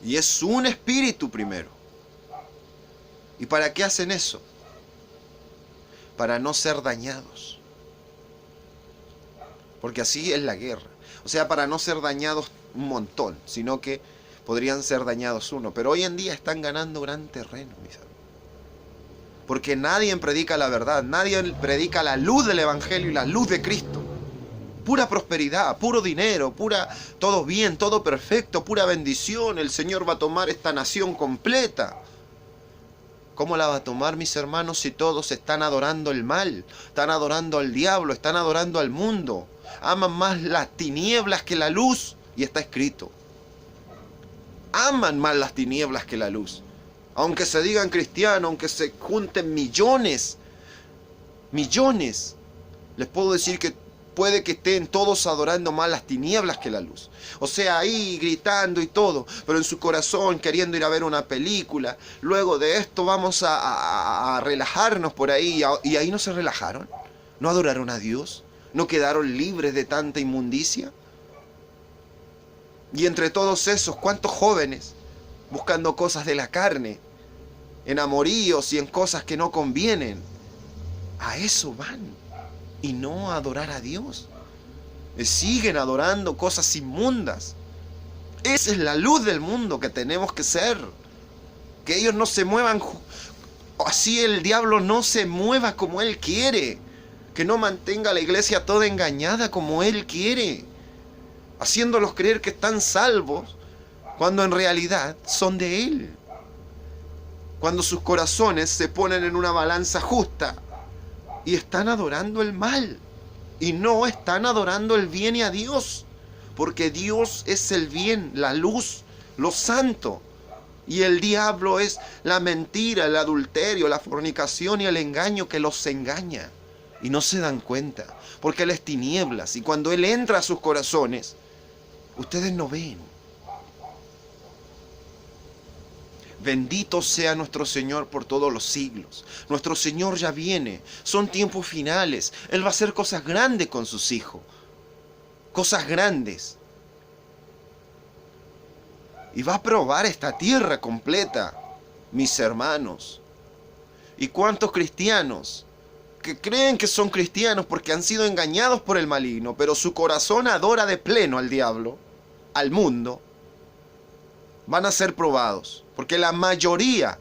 Y es un espíritu primero. ¿Y para qué hacen eso? Para no ser dañados. Porque así es la guerra. O sea, para no ser dañados un montón, sino que podrían ser dañados uno. Pero hoy en día están ganando gran terreno, mis amigos. Porque nadie predica la verdad, nadie predica la luz del Evangelio y la luz de Cristo. Pura prosperidad, puro dinero, todo bien, todo perfecto, pura bendición. El Señor va a tomar esta nación completa. ¿Cómo la va a tomar, mis hermanos, si todos están adorando el mal? Están adorando al diablo, están adorando al mundo. Aman más las tinieblas que la luz. Y está escrito. Aman más las tinieblas que la luz. Aunque se digan cristianos, aunque se junten millones, les puedo decir que puede que estén todos adorando más las tinieblas que la luz. O sea, ahí gritando y todo, pero en su corazón queriendo ir a ver una película. Luego de esto vamos a relajarnos por ahí. Y ahí no se relajaron, no adoraron a Dios, no quedaron libres de tanta inmundicia. Y entre todos esos, ¿cuántos jóvenes buscando cosas de la carne, en amoríos y en cosas que no convienen? A eso van, y no a adorar a Dios. Siguen adorando cosas inmundas. Esa es la luz del mundo que tenemos que ser. Que ellos no se muevan, así el diablo no se mueva como él quiere. Que no mantenga a la iglesia toda engañada como él quiere, haciéndolos creer que están salvos, cuando en realidad son de él. Cuando sus corazones se ponen en una balanza justa y están adorando el mal y no están adorando el bien y a Dios, porque Dios es el bien, la luz, lo santo, y el diablo es la mentira, el adulterio, la fornicación y el engaño que los engaña y no se dan cuenta, porque él es tinieblas, y cuando él entra a sus corazones, ustedes no ven. Bendito sea nuestro Señor por todos los siglos. Nuestro Señor ya viene. Son tiempos finales. Él va a hacer cosas grandes con sus hijos. Cosas grandes. Y va a probar esta tierra completa, mis hermanos. ¿Y cuántos cristianos que creen que son cristianos porque han sido engañados por el maligno, pero su corazón adora de pleno al diablo, al mundo, van a ser probados? Porque la mayoría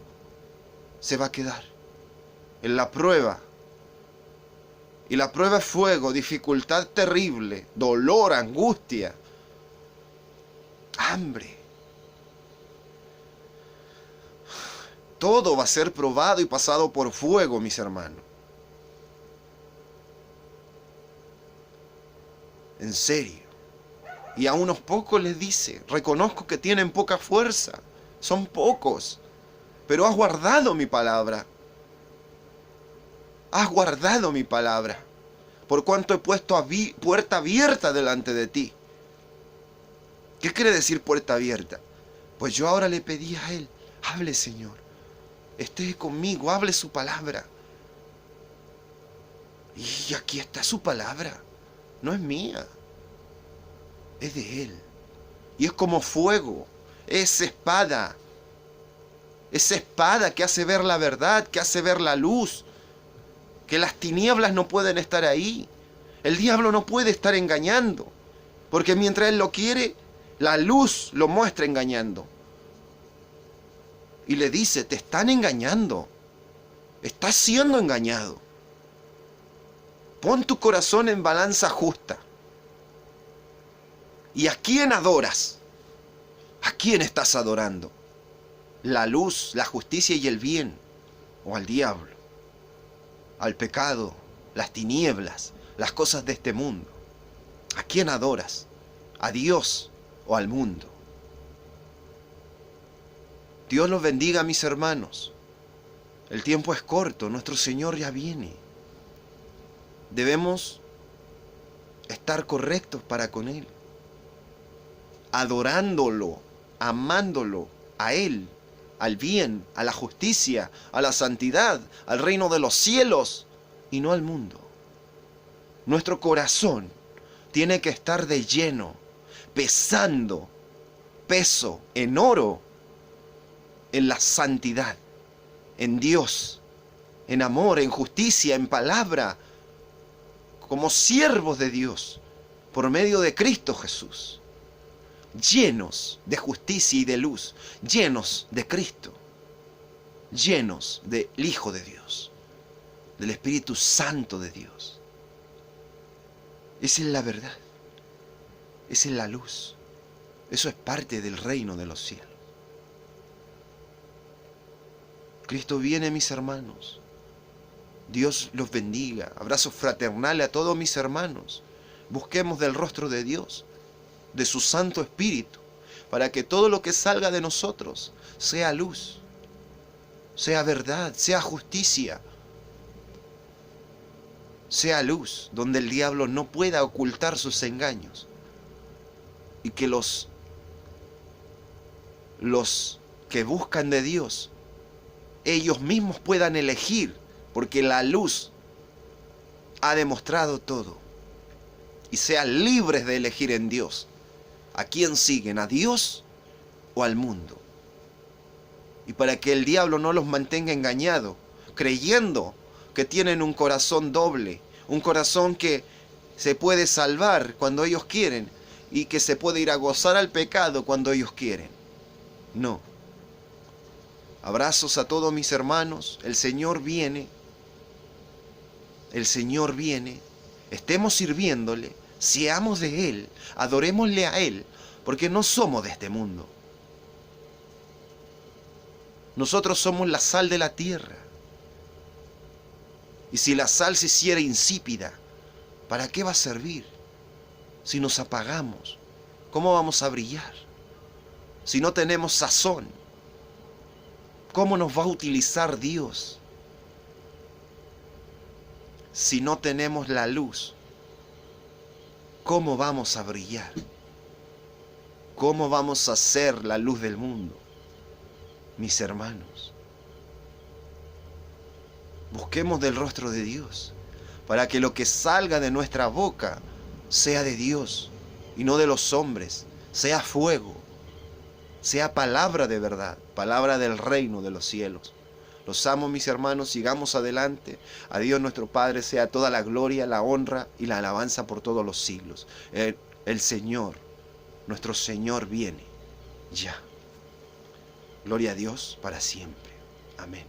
se va a quedar en la prueba. Y la prueba es fuego, dificultad terrible, dolor, angustia, hambre. Todo va a ser probado y pasado por fuego, mis hermanos. En serio. Y a unos pocos les dice, reconozco que tienen poca fuerza, son pocos, pero has guardado mi palabra. Has guardado mi palabra, por cuanto he puesto puerta abierta delante de ti. ¿Qué quiere decir puerta abierta? Pues yo ahora le pedí a Él, hable Señor, esté conmigo, hable su palabra. Y aquí está su palabra, no es mía, es de Él. Y es como fuego, es espada. Esa espada que hace ver la verdad, que hace ver la luz, que las tinieblas no pueden estar ahí. El diablo no puede estar engañando, porque mientras él lo quiere, la luz lo muestra engañando. Y le dice, te están engañando, estás siendo engañado. Pon tu corazón en balanza justa. ¿Y a quién adoras? ¿A quién estás adorando? ¿La luz, la justicia y el bien? ¿O al diablo? ¿Al pecado, las tinieblas, las cosas de este mundo? ¿A quién adoras? ¿A Dios o al mundo? Dios los bendiga, mis hermanos. El tiempo es corto, nuestro Señor ya viene. Debemos estar correctos para con Él, adorándolo, amándolo a Él, al bien, a la justicia, a la santidad, al reino de los cielos y no al mundo. Nuestro corazón tiene que estar de lleno, pesando, peso en oro, en la santidad, en Dios, en amor, en justicia, en palabra, como siervos de Dios, por medio de Cristo Jesús, llenos de justicia y de luz, llenos de Cristo, llenos del Hijo de Dios, del Espíritu Santo de Dios. Esa es la verdad, esa es la luz, eso es parte del reino de los cielos. Cristo viene, mis hermanos. Dios los bendiga. Abrazos fraternales a todos mis hermanos. Busquemos del rostro de Dios, de su Santo Espíritu, para que todo lo que salga de nosotros sea luz, sea verdad, sea justicia, sea luz, donde el diablo no pueda ocultar sus engaños, y que los que buscan de Dios, ellos mismos puedan elegir, porque la luz ha demostrado todo, y sean libres de elegir en Dios. ¿A quién siguen? ¿A Dios o al mundo? Y para que el diablo no los mantenga engañados, creyendo que tienen un corazón doble, un corazón que se puede salvar cuando ellos quieren y que se puede ir a gozar al pecado cuando ellos quieren. No. Abrazos a todos mis hermanos. El Señor viene. El Señor viene. Estemos sirviéndole. Seamos de Él. Adorémosle a Él. Porque no somos de este mundo. Nosotros somos la sal de la tierra. Y si la sal se hiciera insípida, ¿para qué va a servir? Si nos apagamos, ¿cómo vamos a brillar? Si no tenemos sazón, ¿cómo nos va a utilizar Dios? Si no tenemos la luz, ¿cómo vamos a brillar? ¿Cómo vamos a ser la luz del mundo? Mis hermanos, busquemos del rostro de Dios, para que lo que salga de nuestra boca sea de Dios y no de los hombres, sea fuego, sea palabra de verdad, palabra del reino de los cielos. Los amo, mis hermanos, sigamos adelante. A Dios nuestro Padre sea toda la gloria, la honra y la alabanza por todos los siglos. El Señor, nuestro Señor viene ya. Gloria a Dios para siempre. Amén.